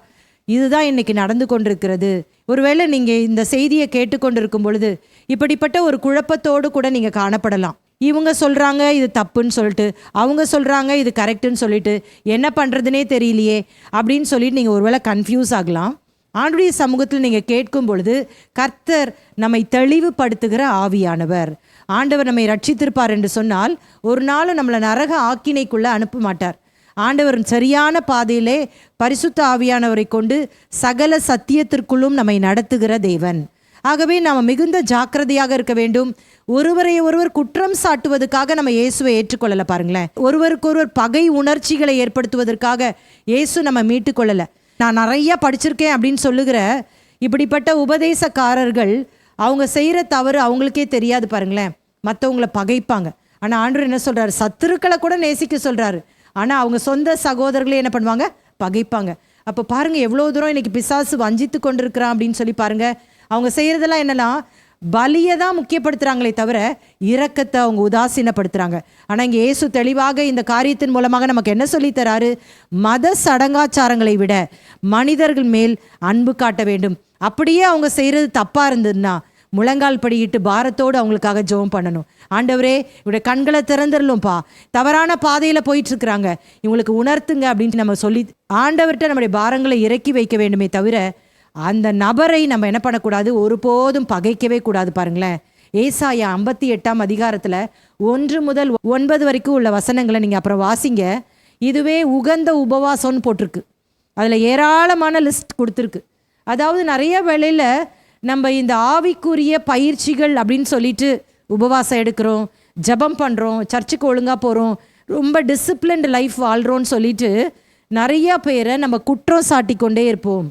இதுதான் இன்னைக்கு நடந்து கொண்டிருக்கிறது. ஒருவேளை நீங்கள் இந்த செய்தியை கேட்டுக்கொண்டிருக்கும் பொழுது இப்படிப்பட்ட ஒரு குழப்பத்தோடு கூட நீங்கள் காணப்படலாம். இவங்க சொல்கிறாங்க இது தப்புன்னு சொல்லிட்டு, அவங்க சொல்கிறாங்க இது கரெக்டுன்னு சொல்லிட்டு, என்ன பண்ணுறதுனே தெரியலையே அப்படின்னு சொல்லிட்டு நீங்கள் ஒருவேளை கன்ஃபியூஸ் ஆகலாம். ஆண்டுடைய சமூகத்தில் நீங்கள் கேட்கும் பொழுது கர்த்தர் நம்மை தெளிவுபடுத்துகிற ஆவியானவர். ஆண்டவர் நம்மை ரட்சித்திருப்பார் என்று சொன்னால் ஒரு நாள் நம்மளை நரக ஆக்கினைக்குள்ளே அனுப்ப மாட்டார். ஆண்டவர் சரியான பாதையிலே பரிசுத்த ஆவியானவரை கொண்டு சகல சத்தியத்திற்குள்ளும் நம்மை நடத்துகிற தேவன். ஆகவே நாம் மிகுந்த ஜாக்கிரதையாக இருக்க வேண்டும். ஒருவரை ஒருவர் குற்றம் சாட்டுவதற்காக நம்ம இயேசுவை ஏற்றுக்கொள்ளலை பாருங்களேன். ஒருவருக்கொருவர் பகை உணர்ச்சிகளை ஏற்படுத்துவதற்காக இயேசு நம்ம மீட்டு கொள்ளலை. நான் நிறையா படிச்சிருக்கேன் அப்படின்னு சொல்லுகிற இப்படிப்பட்ட உபதேசக்காரர்கள் அவங்க செய்கிற தவறு அவங்களுக்கே தெரியாது பாருங்களேன். மற்றவங்கள பகைப்பாங்க. ஆனால் ஆண்டவர் என்ன சொல்கிறாரு, சத்துருக்களை கூட நேசிக்க சொல்கிறாரு. ஆனால் அவங்க சொந்த சகோதரர்களே என்ன பண்ணுவாங்க, பகைப்பாங்க. அப்போ பாருங்கள் எவ்வளோ தூரம் இன்னைக்கு பிசாசு வஞ்சித்து கொண்டிருக்கிறான் அப்படின்னு சொல்லி பாருங்கள். அவங்க செய்கிறதெல்லாம் என்னெல்லாம் பலியை தான் முக்கியப்படுத்துகிறாங்களே தவிர இரக்கத்தை அவங்க உதாசீனப்படுத்துகிறாங்க. ஆனால் இங்கே இயேசு தெளிவாக இந்த காரியத்தின் மூலமாக நமக்கு என்ன சொல்லித்தராரு, மத சடங்காச்சாரங்களை விட மனிதர்கள் மேல் அன்பு காட்ட வேண்டும். அப்படியே அவங்க செய்கிறது தப்பாக இருந்ததுன்னா முழங்கால் படியிட்டு பாரத்தோடு அவங்களுக்காக ஜெபம் பண்ணணும். ஆண்டவரே இவருடைய கண்களை திறந்துடலும்ப்பா, தவறான பாதையில் போயிட்டுருக்குறாங்க, இவங்களுக்கு உணர்த்துங்க அப்படின்னு நம்ம சொல்லி ஆண்டவர்கிட்ட நம்முடைய பாரங்களை இறக்கி வைக்க வேண்டுமே தவிர அந்த நபரை நம்ம என்ன பண்ணக்கூடாது, ஒருபோதும் பகைக்கவே கூடாது. பாருங்களேன், ஏசாயா 58ஆம் அதிகாரத்தில் 1 முதல் 9 வரைக்கும் உள்ள வசனங்களை நீங்கள் அப்புறம் வாசிங்க. இதுவே உகந்த உபவாசம்னு போட்டிருக்கு. அதில் ஏராளமான லிஸ்ட் கொடுத்துருக்கு. அதாவது நிறைய வேளையில் நம்ம இந்த ஆவிக்குரிய பயிற்சிகள் அப்படின்னு சொல்லிட்டு உபவாசம் எடுக்கிறோம், ஜபம் பண்ணுறோம், சர்ச்சுக்கு ஒழுங்காக போகிறோம், ரொம்ப டிசிப்ளின்டு லைஃப் வாழ்கிறோன்னு சொல்லிட்டு நிறையா பேரை நம்ம குற்றம் சாட்டி கொண்டே இருப்போம்.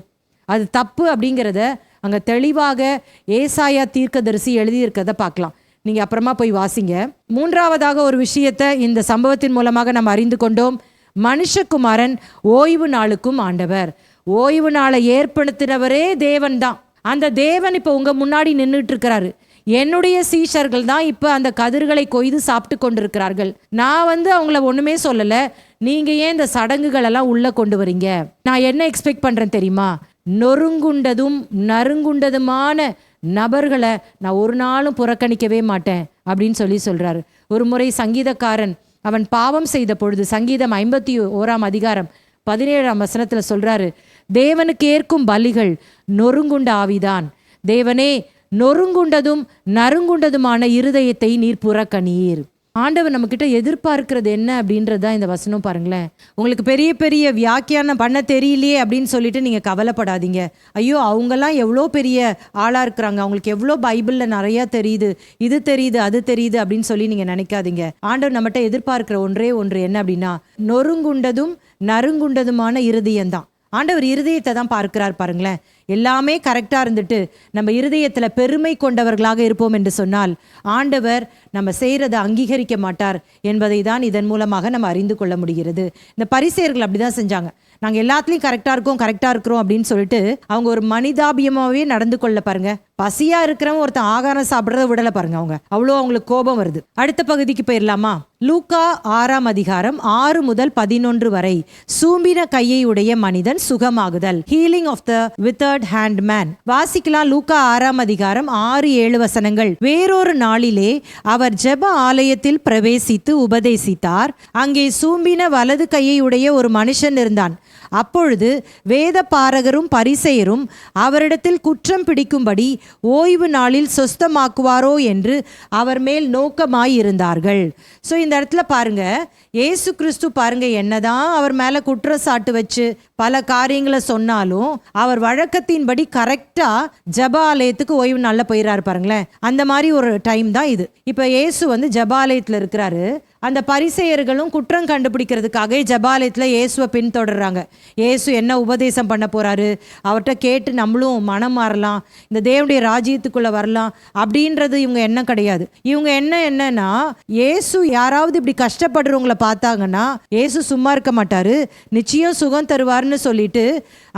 அது தப்பு அப்படிங்கிறத அங்கே தெளிவாக ஏசாயா தீர்க்கதரிசி எழுதியிருக்கிறத பார்க்கலாம். நீங்கள் அப்புறமா போய் வாசிங்க. மூன்றாவதாக ஒரு விஷயத்தை இந்த சம்பவத்தின் மூலமாக நம்ம அறிந்து கொண்டோம். மனுஷகுமாரன் ஓய்வு நாளுக்கும் ஆண்டவர். ஓய்வு நாளை ஏற்படுத்தினவரே தேவன் தான். அந்த தேவன் இப்போ உங்கள் முன்னாடி நின்றுட்டு இருக்கிறாரு. என்னுடைய சீஷர்கள் தான் இப்போ அந்த கதிர்களை கொய்து சாப்பிட்டு கொண்டிருக்கிறார்கள். நான் அவங்கள ஒன்றுமே சொல்லலை. நீங்கள் ஏன் இந்த சடங்குகளெல்லாம் உள்ளே கொண்டு வரீங்க? நான் என்ன எக்ஸ்பெக்ட் பண்ணுறேன் தெரியுமா? நொறுங்குண்டதும் நறுங்குண்டதுமான நபர்களை நான் ஒரு நாளும் புறக்கணிக்கவே மாட்டேன் அப்படின்னு சொல்கிறாரு. ஒரு முறை சங்கீதக்காரன் அவன் பாவம் செய்த பொழுது, சங்கீதம் 51ஆம் அதிகாரம் 17ஆம் வசனத்தில் சொல்கிறாரு, தேவனுக்கு ஏற்கும் பலிகள் நொறுங்குண்ட ஆவிதான். தேவனே, நொறுங்குண்டதும் நறுங்குண்டதுமான இருதயத்தை நீர் புறக்கணீர். ஆண்டவர் நம்மக்கிட்ட எதிர்பார்க்கிறது என்ன அப்படின்றது தான் இந்த வசனம். பாருங்களேன், உங்களுக்கு பெரிய பெரிய வியாக்கியானம் பண்ண தெரியலையே அப்படின்னு சொல்லிட்டு நீங்கள் கவலைப்படாதீங்க. ஐயோ, அவங்கெல்லாம் எவ்வளோ பெரிய ஆளாக இருக்கிறாங்க, அவங்களுக்கு எவ்வளோ பைபிளில் நிறையா தெரியுது, இது தெரியுது அது தெரியுது அப்படின்னு சொல்லி நீங்கள் நினைக்காதீங்க. ஆண்டவர் நம்மகிட்ட எதிர்பார்க்கிற ஒன்றே ஒன்று என்ன அப்படின்னா, நொறுங்குண்டதும் நறுங்குண்டதுமான இருதயம்தான். ஆண்டவர் இருதயத்தை தான் பார்க்கிறார் பாருங்களேன். எல்லாமே கரெக்டாக இருந்துட்டு நம்ம இருதயத்தில் பெருமை கொண்டவர்களாக இருப்போம் என்று சொன்னால் ஆண்டவர் நம்ம செய்கிறத அங்கீகரிக்க மாட்டார் என்பதை தான் இதன் மூலமாக நம்ம அறிந்து கொள்ள முடிகிறது. இந்த பரிசேயர்கள் அப்படி தான் செஞ்சாங்க. நாங்கள் எல்லாத்துலேயும் கரெக்டாக இருக்கிறோம் அப்படின்னு சொல்லிட்டு அவங்க ஒரு மனிதாபியமாகவே நடந்து கொள்ள பாருங்க. பசியாக இருக்கிறவங்க ஒருத்தன் ஆகாரம் சாப்பிட்றத விடலை பாருங்க. அவ்வளோ அவங்களுக்கு கோபம் வருது. அடுத்த பகுதிக்கு போயிடலாமா? லூக்கா 6ஆம் அதிகாரம் 6 முதல் 11 வரை. சூம்பின கையை உடைய மனிதன் சுகமாகுதல். Healing of the withered hand man. வாசிக்கலாம். லூக்கா 6ஆம் அதிகாரம் 6-7 வசனங்கள். வேறொரு நாளிலே அவர் ஜெப ஆலயத்தில் பிரவேசித்து உபதேசித்தார். அங்கே சூம்பின வலது கையை உடைய ஒரு மனுஷன் இருந்தான். அப்பொழுது வேத பாரகரும் பரிசேயரும் அவரிடத்தில் குற்றம் பிடிக்கும்படி ஓய்வு நாளில் சொஸ்தமாக்குவாரோ என்று அவர் மேல் நோக்கமாயிருந்தார்கள். ஸோ இந்த இடத்துல பாருங்க, இயேசு கிறிஸ்து பாருங்க, என்னதான் அவர் மேல குற்றச்சாட்டு வச்சு பல காரியங்களை சொன்னாலும் அவர் வழக்கத்தின்படி கரெக்டா ஜெப ஆலயத்துக்கு ஓய்வு நாள்ல போயிடறாரு பாருங்களேன். அந்த மாதிரி ஒரு டைம் தான் இது. இப்ப இயேசு ஜெப ஆலயத்துல இருக்கிறாரு. அந்த பரிசேயர்களும் குற்றம் கண்டுபிடிக்கிறதுக்காக ஜெபாலயத்துல இயேசுவை பின்தொடர்றாங்க. இயேசு என்ன உபதேசம் பண்ண போறாரு, அவர்கிட்ட கேட்டு நம்மளும் மனம் மாறலாம், இந்த தேவனுடைய ராஜ்யத்துக்குள்ள வரலாம் அப்படின்றது இவங்க எண்ணம் கிடையாது. இவங்க என்னன்னா இயேசு யாராவது இப்படி கஷ்டப்படுறவங்கள பார்த்தாங்கன்னா இயேசு சும்மா இருக்க மாட்டாரு, நிச்சயம் சுகம் தருவார்னு சொல்லிட்டு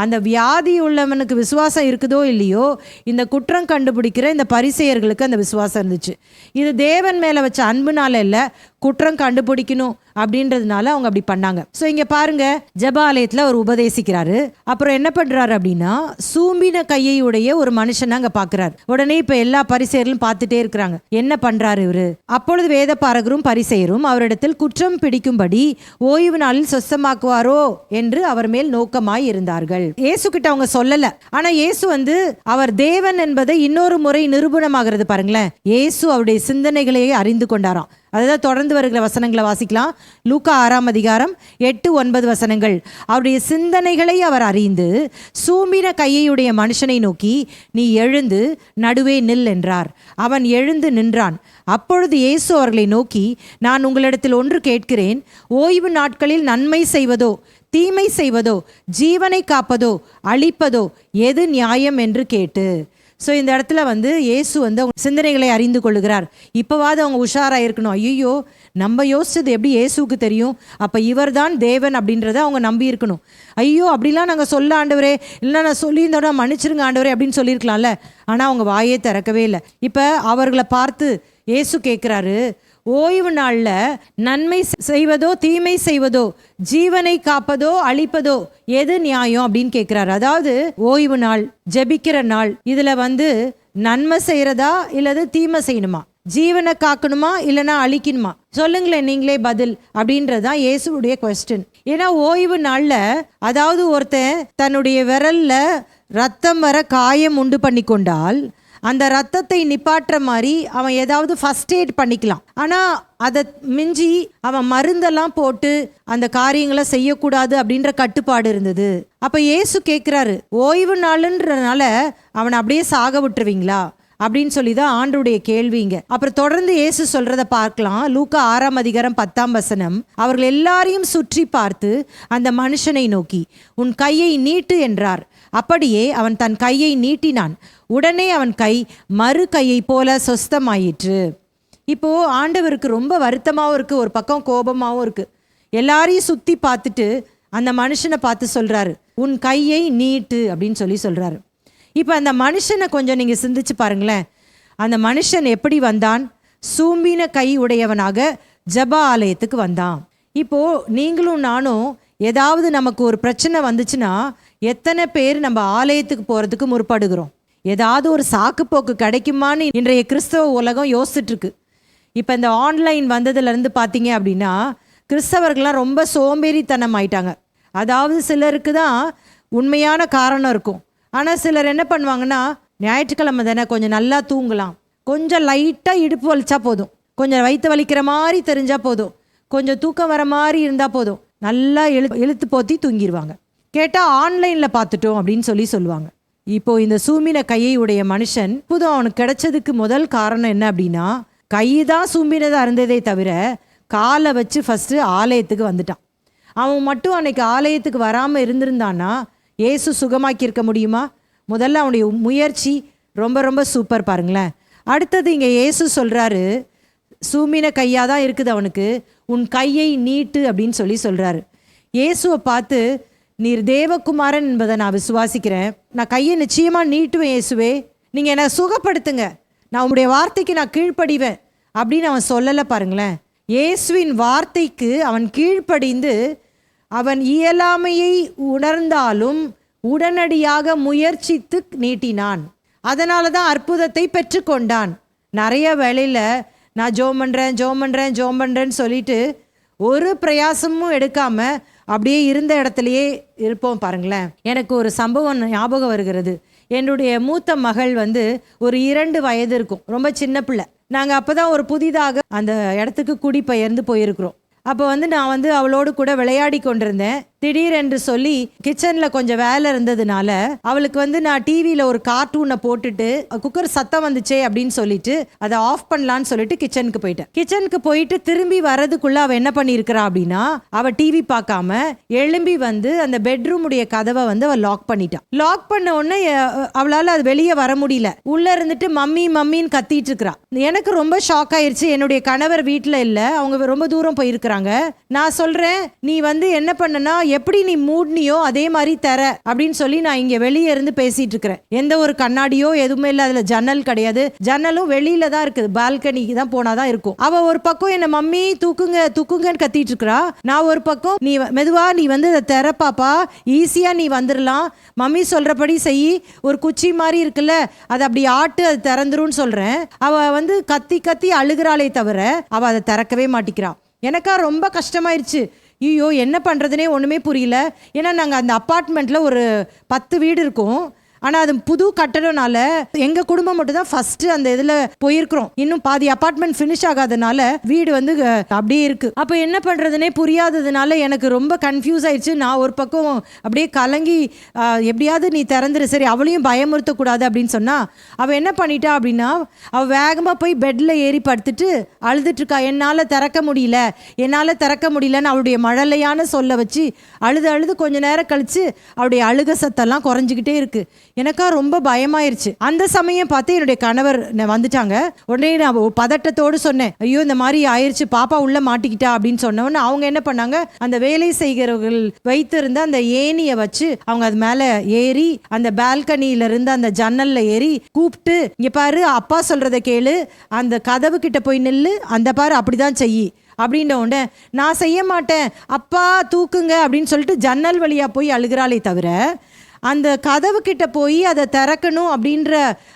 அந்த வியாதி உள்ளவனுக்கு விசுவாசம் இருக்குதோ இல்லையோ, இந்த குற்றம் கண்டுபிடிக்கிற இந்த பரிசேயர்களுக்கு அந்த விசுவாசம் இருந்துச்சு. இது தேவன் மேல வச்ச அன்புனால இல்ல, குற்றம் கண்டுபிடிக்கணும் அப்படின்றதுனால அவங்க அப்படி பண்ணாங்க. ஸோ இங்க பாருங்க, ஜெபாலயத்தில் அவர் உபதேசிக்கிறாரு. அப்புறம் என்ன பண்றாரு அப்படின்னா, சூம்பின கையை உடைய ஒரு மனுஷன் அங்க பாக்குறாரு. உடனே இப்ப எல்லா பரிசேயர்களும் பார்த்துட்டே இருக்கிறாங்க, என்ன பண்றாரு இவரு. அப்பொழுது வேத பாரகரும் பரிசேயரும் அவரிடத்தில் குற்றம் பிடிக்கும்படி ஓய்வு நாளில் சொஸ்தமாக்குவாரோ என்று அவர் மேல் நோக்கமாய் இருந்தார்கள். இயேசு கிட்ட அவங்க சொல்லல, ஆனா இயேசு அவர் தேவன் என்பதை இன்னொரு முறை நிரூபணமாகிறது பாருங்களேன். இயேசு அவருடைய சிந்தனைகளையே அறிந்து கொண்டாராம். அதுதான் தொடர்ந்து வருகிற வசனங்களை வாசிக்கலாம். லூக்கா 6ஆம் அதிகாரம் 8-9 வசனங்கள். அவருடைய சிந்தனைகளை அவர் அறிந்து சூம்பின கையுடைய மனுஷனை நோக்கி, நீ எழுந்து நடுவே நில் என்றார். அவன் எழுந்து நின்றான். அப்பொழுது இயேசு அவர்களை நோக்கி, நான் உங்களிடத்தில் ஒன்று கேட்கிறேன், ஓய்வு நாட்களில் நன்மை செய்வதோ தீமை செய்வதோ ஜீவனை காப்பதோ அழிப்பதோ எது நியாயம் என்று கேட்டு. ஸோ இந்த இடத்துல இயேசு அவங்க சிந்தனைகளை அறிந்து கொள்ளுகிறார். இப்போவாது அவங்க உஷாராக இருக்கணும். ஐயோ, நம்ம யோசிச்சது எப்படி இயேசுக்கு தெரியும், அப்போ இவர் தான் தேவன் அப்படின்றத அவங்க நம்பி இருக்கணும். ஐயோ, அப்படிலாம் நாங்கள் சொல்ல ஆண்டவரே, இல்லை நான் சொல்லியிருந்தோன்னா மன்னிச்சிருங்க ஆண்டவரே அப்படின்னு சொல்லியிருக்கலாம்ல. ஆனால் அவங்க வாயே திறக்கவே இல்லை. இப்போ அவர்களை பார்த்து இயேசு கேட்குறாரு, ஓய்வு நாளில் நன்மை செய்வதோ தீமை செய்வதோ ஜீவனை காப்பதோ அழிப்பதோ எது நியாயம் அப்படின்னு கேட்கிறாரு. அதாவது ஓய்வு நாள், ஜெபிக்கிற நாள், இதுல நன்மை செய்யறதா இல்லது தீமை செய்யணுமா, ஜீவனை காக்கணுமா இல்லைன்னா அழிக்கணுமா, சொல்லுங்களேன் நீங்களே பதில் அப்படின்றதுதான் இயேசுடைய கொஸ்டின். ஏன்னா ஓய்வு நாள்ல, அதாவது ஒருத்தன் தன்னுடைய விரல்ல ரத்தம் வர காயம் உண்டு பண்ணி கொண்டால் அந்த ரத்தத்தை நிப்பாட்டுற மாதிரி அவன் ஏதாவது ஃபர்ஸ்ட் எய்ட் பண்ணிக்கலாம். ஆனால் அதை மிஞ்சி அவன் மருந்தெல்லாம் போட்டு அந்த காரியங்களை செய்யக்கூடாது அப்படின்ற கட்டுப்பாடு இருந்தது. அப்போ இயேசு கேட்குறாரு, ஓய்வு நாளுன்றனால அவனை அப்படியே சாக விட்டுருவீங்களா அப்படின்னு சொல்லி தான் ஆண்டவருடைய கேள்விங்க. அப்புறம் தொடர்ந்து இயேசு சொல்றத பார்க்கலாம். லூக்கா 6ஆம் அதிகாரம் 10ஆம் வசனம். அவர்கள் எல்லாரையும் சுற்றி பார்த்து அந்த மனுஷனை நோக்கி, உன் கையை நீட்டு என்றார். அப்படியே அவன் தன் கையை நீட்டினான். உடனே அவன் கை மறு கையை போல சொஸ்தமாயிற்று. இப்போ ஆண்டவருக்கு ரொம்ப வருத்தமாகவும் இருக்கு, ஒரு பக்கம் கோபமாகவும் இருக்கு. எல்லாரையும் சுத்தி பார்த்துட்டு அந்த மனுஷனை பார்த்து சொல்றாரு, உன் கையை நீட்டு அப்படின்னு சொல்றாரு. இப்போ அந்த மனுஷனை கொஞ்சம் நீங்க சிந்திச்சு பாருங்களேன். அந்த மனுஷன் எப்படி வந்தான்? சூம்பின கை உடையவனாக ஜெப ஆலயத்துக்கு வந்தான். இப்போ நீங்களும் நானும் ஏதாவது நமக்கு ஒரு பிரச்சனை வந்துச்சுன்னா எத்தனை பேர் நம்ம ஆலயத்துக்கு போறதுக்கு முற்படுகிறோம்? ஏதாவது ஒரு சாக்கு போக்கு கிடைக்குமான்னு இன்றைய கிறிஸ்தவ உலகம் யோசிச்சுட்டு இருக்கு. இப்போ இந்த ஆன்லைன் வந்ததுலேருந்து பார்த்தீங்க அப்படின்னா கிறிஸ்தவர்கள்லாம் ரொம்ப சோம்பேறித்தனம் ஆயிட்டாங்க. அதாவது சிலருக்கு தான் உண்மையான காரணம் இருக்கும். ஆனால் சிலர் என்ன பண்ணுவாங்கன்னா, ஞாயிற்றுக்கிழமை தானே கொஞ்சம் நல்லா தூங்கலாம், கொஞ்சம் லைட்டாக இடுப்பு வலிச்சா போதும், கொஞ்சம் வயிற்று வலிக்கிற மாதிரி தெரிஞ்சால் போதும், கொஞ்சம் தூக்கம் வர மாதிரி இருந்தால் போதும், நல்லா இழுத்து போத்தி தூங்கிடுவாங்க. கேட்டால் ஆன்லைனில் பார்த்துட்டோம் அப்படின்னு சொல்லுவாங்க. இப்போ இந்த சூம்பின கையை உடைய மனுஷன் புதும் அவனுக்கு கிடைச்சதுக்கு முதல் காரணம் என்ன அப்படின்னா, கை தான் சூம்பினதாக இருந்ததே தவிர காலை வச்சு ஃபஸ்ட்டு ஆலயத்துக்கு வந்துட்டான். அவன் மட்டும் அன்னைக்கு ஆலயத்துக்கு வராமல் இருந்திருந்தான்னா இயேசு சுகமாக்கி இருக்க முடியுமா? முதல்ல அவனுடைய முயற்சி ரொம்ப ரொம்ப சூப்பர் பாருங்களேன். அடுத்தது இங்கே இயேசு சொல்கிறாரு, சூமின கையாக தான் இருக்குது அவனுக்கு, உன் கையை நீட்டு அப்படின்னு சொல்கிறாரு. இயேசுவை பார்த்து, நீர் தேவகுமாரன் என்பதை நான் விசுவாசிக்கிறேன், நான் கையை நிச்சயமாக நீட்டுவேன் இயேசுவே, நீங்கள் என்னை சுகப்படுத்துங்க, நான் உங்களுடைய வார்த்தைக்கு நான் கீழ்ப்படிவேன் அப்படின்னு அவன் சொல்லலை பாருங்களேன். இயேசுவின் வார்த்தைக்கு அவன் கீழ்ப்படிந்து அவன் இயலாமையை உணர்ந்தாலும் உடனடியாக முயற்சித்து நீட்டினான். அதனால தான் அற்புதத்தை பெற்றுக்கொண்டான். நிறைய வேளையில் நான் ஜோம் பண்ணுறேன்னு சொல்லிட்டு ஒரு பிரயாசமும் எடுக்காமல் அப்படியே இருந்த இடத்துலையே இருப்போம் பாருங்களேன். எனக்கு ஒரு சம்பவம் ஞாபகம் வருகிறது. என்னுடைய மூத்த மகள் ஒரு 2 வயது இருக்கும், ரொம்ப சின்ன பிள்ளை. நாங்கள் அப்போ தான் ஒரு புதிதாக அந்த இடத்துக்கு குடிபெயர்ந்து போயிருக்கிறோம். அப்போ நான் அவளோடு கூட விளையாடி கொண்டிருந்தேன். திடீரென்று சொல்லி கிச்சனில் கொஞ்சம் வேலை இருந்ததுனால அவளுக்கு நான் டிவியில் ஒரு கார்ட்டூனை போட்டுட்டு குக்கர் சத்தம் வந்துச்சே அப்படின்னு சொல்லிட்டு அதை ஆஃப் பண்ணலான்னு சொல்லிட்டு கிச்சனுக்கு போயிட்டு திரும்பி வர்றதுக்குள்ள அவள் என்ன பண்ணியிருக்கிறா அப்படின்னா, அவள் டிவி பார்க்காம எழும்பி அந்த பெட்ரூமுடைய கதவை அவள் லாக் பண்ணிட்டான். லாக் பண்ண உடனே அவளால் அது வெளியே வர முடியல. உள்ள இருந்துட்டு மம்மி மம்மின்னு கத்திட்டு இருக்கிறா. எனக்கு ரொம்ப ஷாக் ஆயிடுச்சு. என்னுடைய கணவர் வீட்டில் இல்லை, அவங்க ரொம்ப தூரம் போயிருக்கிறாங்க. நான் சொல்றேன், நீ என்ன பண்ணனா, எப்படி நீ மூட்னியோ அதே மாதிரி தர அப்படின்னு சொல்லி நான் இங்க வெளியே இருந்து பேசிட்டு இருக்கிறேன். எந்த ஒரு கண்ணாடியோ எதுவுமே இல்லை, அதுல ஜன்னல் கிடையாது, ஜன்னலும் வெளியில தான் இருக்குது, பால்கனிக்கு தான் போனாதான் இருக்கும். அவ ஒரு பக்கம் என்ன மம்மி தூக்குங்கன்னு கத்திட்டு இருக்கிறா. நான் ஒரு பக்கம், நீ மெதுவா நீ அதை தர பாப்பா, ஈஸியா நீ வந்துடலாம், மம்மி சொல்றபடி செய், ஒரு குச்சி மாதிரி இருக்குல்ல அதை அப்படி ஆட்டு, அது திறந்துருன்னு சொல்றேன். அவ கத்தி கத்தி அழுகிறாளே தவிர அவ அதை திறக்கவே மாட்டிக்கிறான். எனக்கா ரொம்ப கஷ்டமாயிருச்சு. ஐயோ என்ன பண்ணுறதுனே ஒன்றுமே புரியல. ஏன்னா நாங்கள் அந்த அப்பார்ட்மெண்ட்டில் ஒரு 10 வீடு இருக்கும். ஆனால் அது புது கட்டடனால எங்கள் குடும்பம் மட்டும் தான் ஃபர்ஸ்ட் அந்த இதில் போயிருக்கிறோம். இன்னும் பாதி அப்பார்ட்மெண்ட் ஃபினிஷ் ஆகாதனால வீடு அப்படியே இருக்கு. அப்போ என்ன பண்ணுறதுனே புரியாததுனால எனக்கு ரொம்ப கன்ஃபியூஸ் ஆயிடுச்சு. நான் ஒரு பக்கம் அப்படியே கலங்கி, எப்படியாவது நீ திறந்துரு, சரி அவளையும் பயமுறுத்தக்கூடாது அப்படின்னு சொன்னா, அவள் என்ன பண்ணிட்டா அப்படின்னா, அவள் வேகமாக போய் பெட்டில் ஏறி படுத்துட்டு அழுதுட்டு இருக்கா. என்னால் திறக்க முடியலன்னு அவளுடைய மழலையான சொல்ல வச்சு அழுது கொஞ்ச நேரம் கழிச்சு அவளுடைய அழுக சத்தெல்லாம் குறைஞ்சிக்கிட்டே இருக்கு. எனக்கா ரொம்ப பயமாயிருச்சு. அந்த சமயம் பார்த்து என்னுடைய கணவர் வந்துட்டாங்க. உடனே நான் பதட்டத்தோடு சொன்னேன், ஐயோ இந்த மாதிரி ஆயிடுச்சு, பாப்பா உள்ள மாட்டிக்கிட்டா அப்படின்னு சொன்னோன்னு அவங்க என்ன பண்ணாங்க, அந்த வேலை செய்கிறவர்கள் வைத்திருந்த அந்த ஏணியை வச்சு அவங்க அது மேல ஏறி அந்த பால்கனியில இருந்து அந்த ஜன்னல்ல ஏறி கூப்பிட்டு, இங்க பாரு அப்பா சொல்றத கேளு, அந்த கதவு கிட்ட போய் நில்லு, அந்த பாரு அப்படிதான் செய் அப்படின்ன உடனே, நான் செய்ய மாட்டேன் அப்பா தூக்குங்க அப்படின்னு சொல்லிட்டு ஜன்னல் வழியா போய் அழுகிறாளே தவிர அந்த கதவு கிட்ட போய் அதை திறக்கணும் அப்படின்ற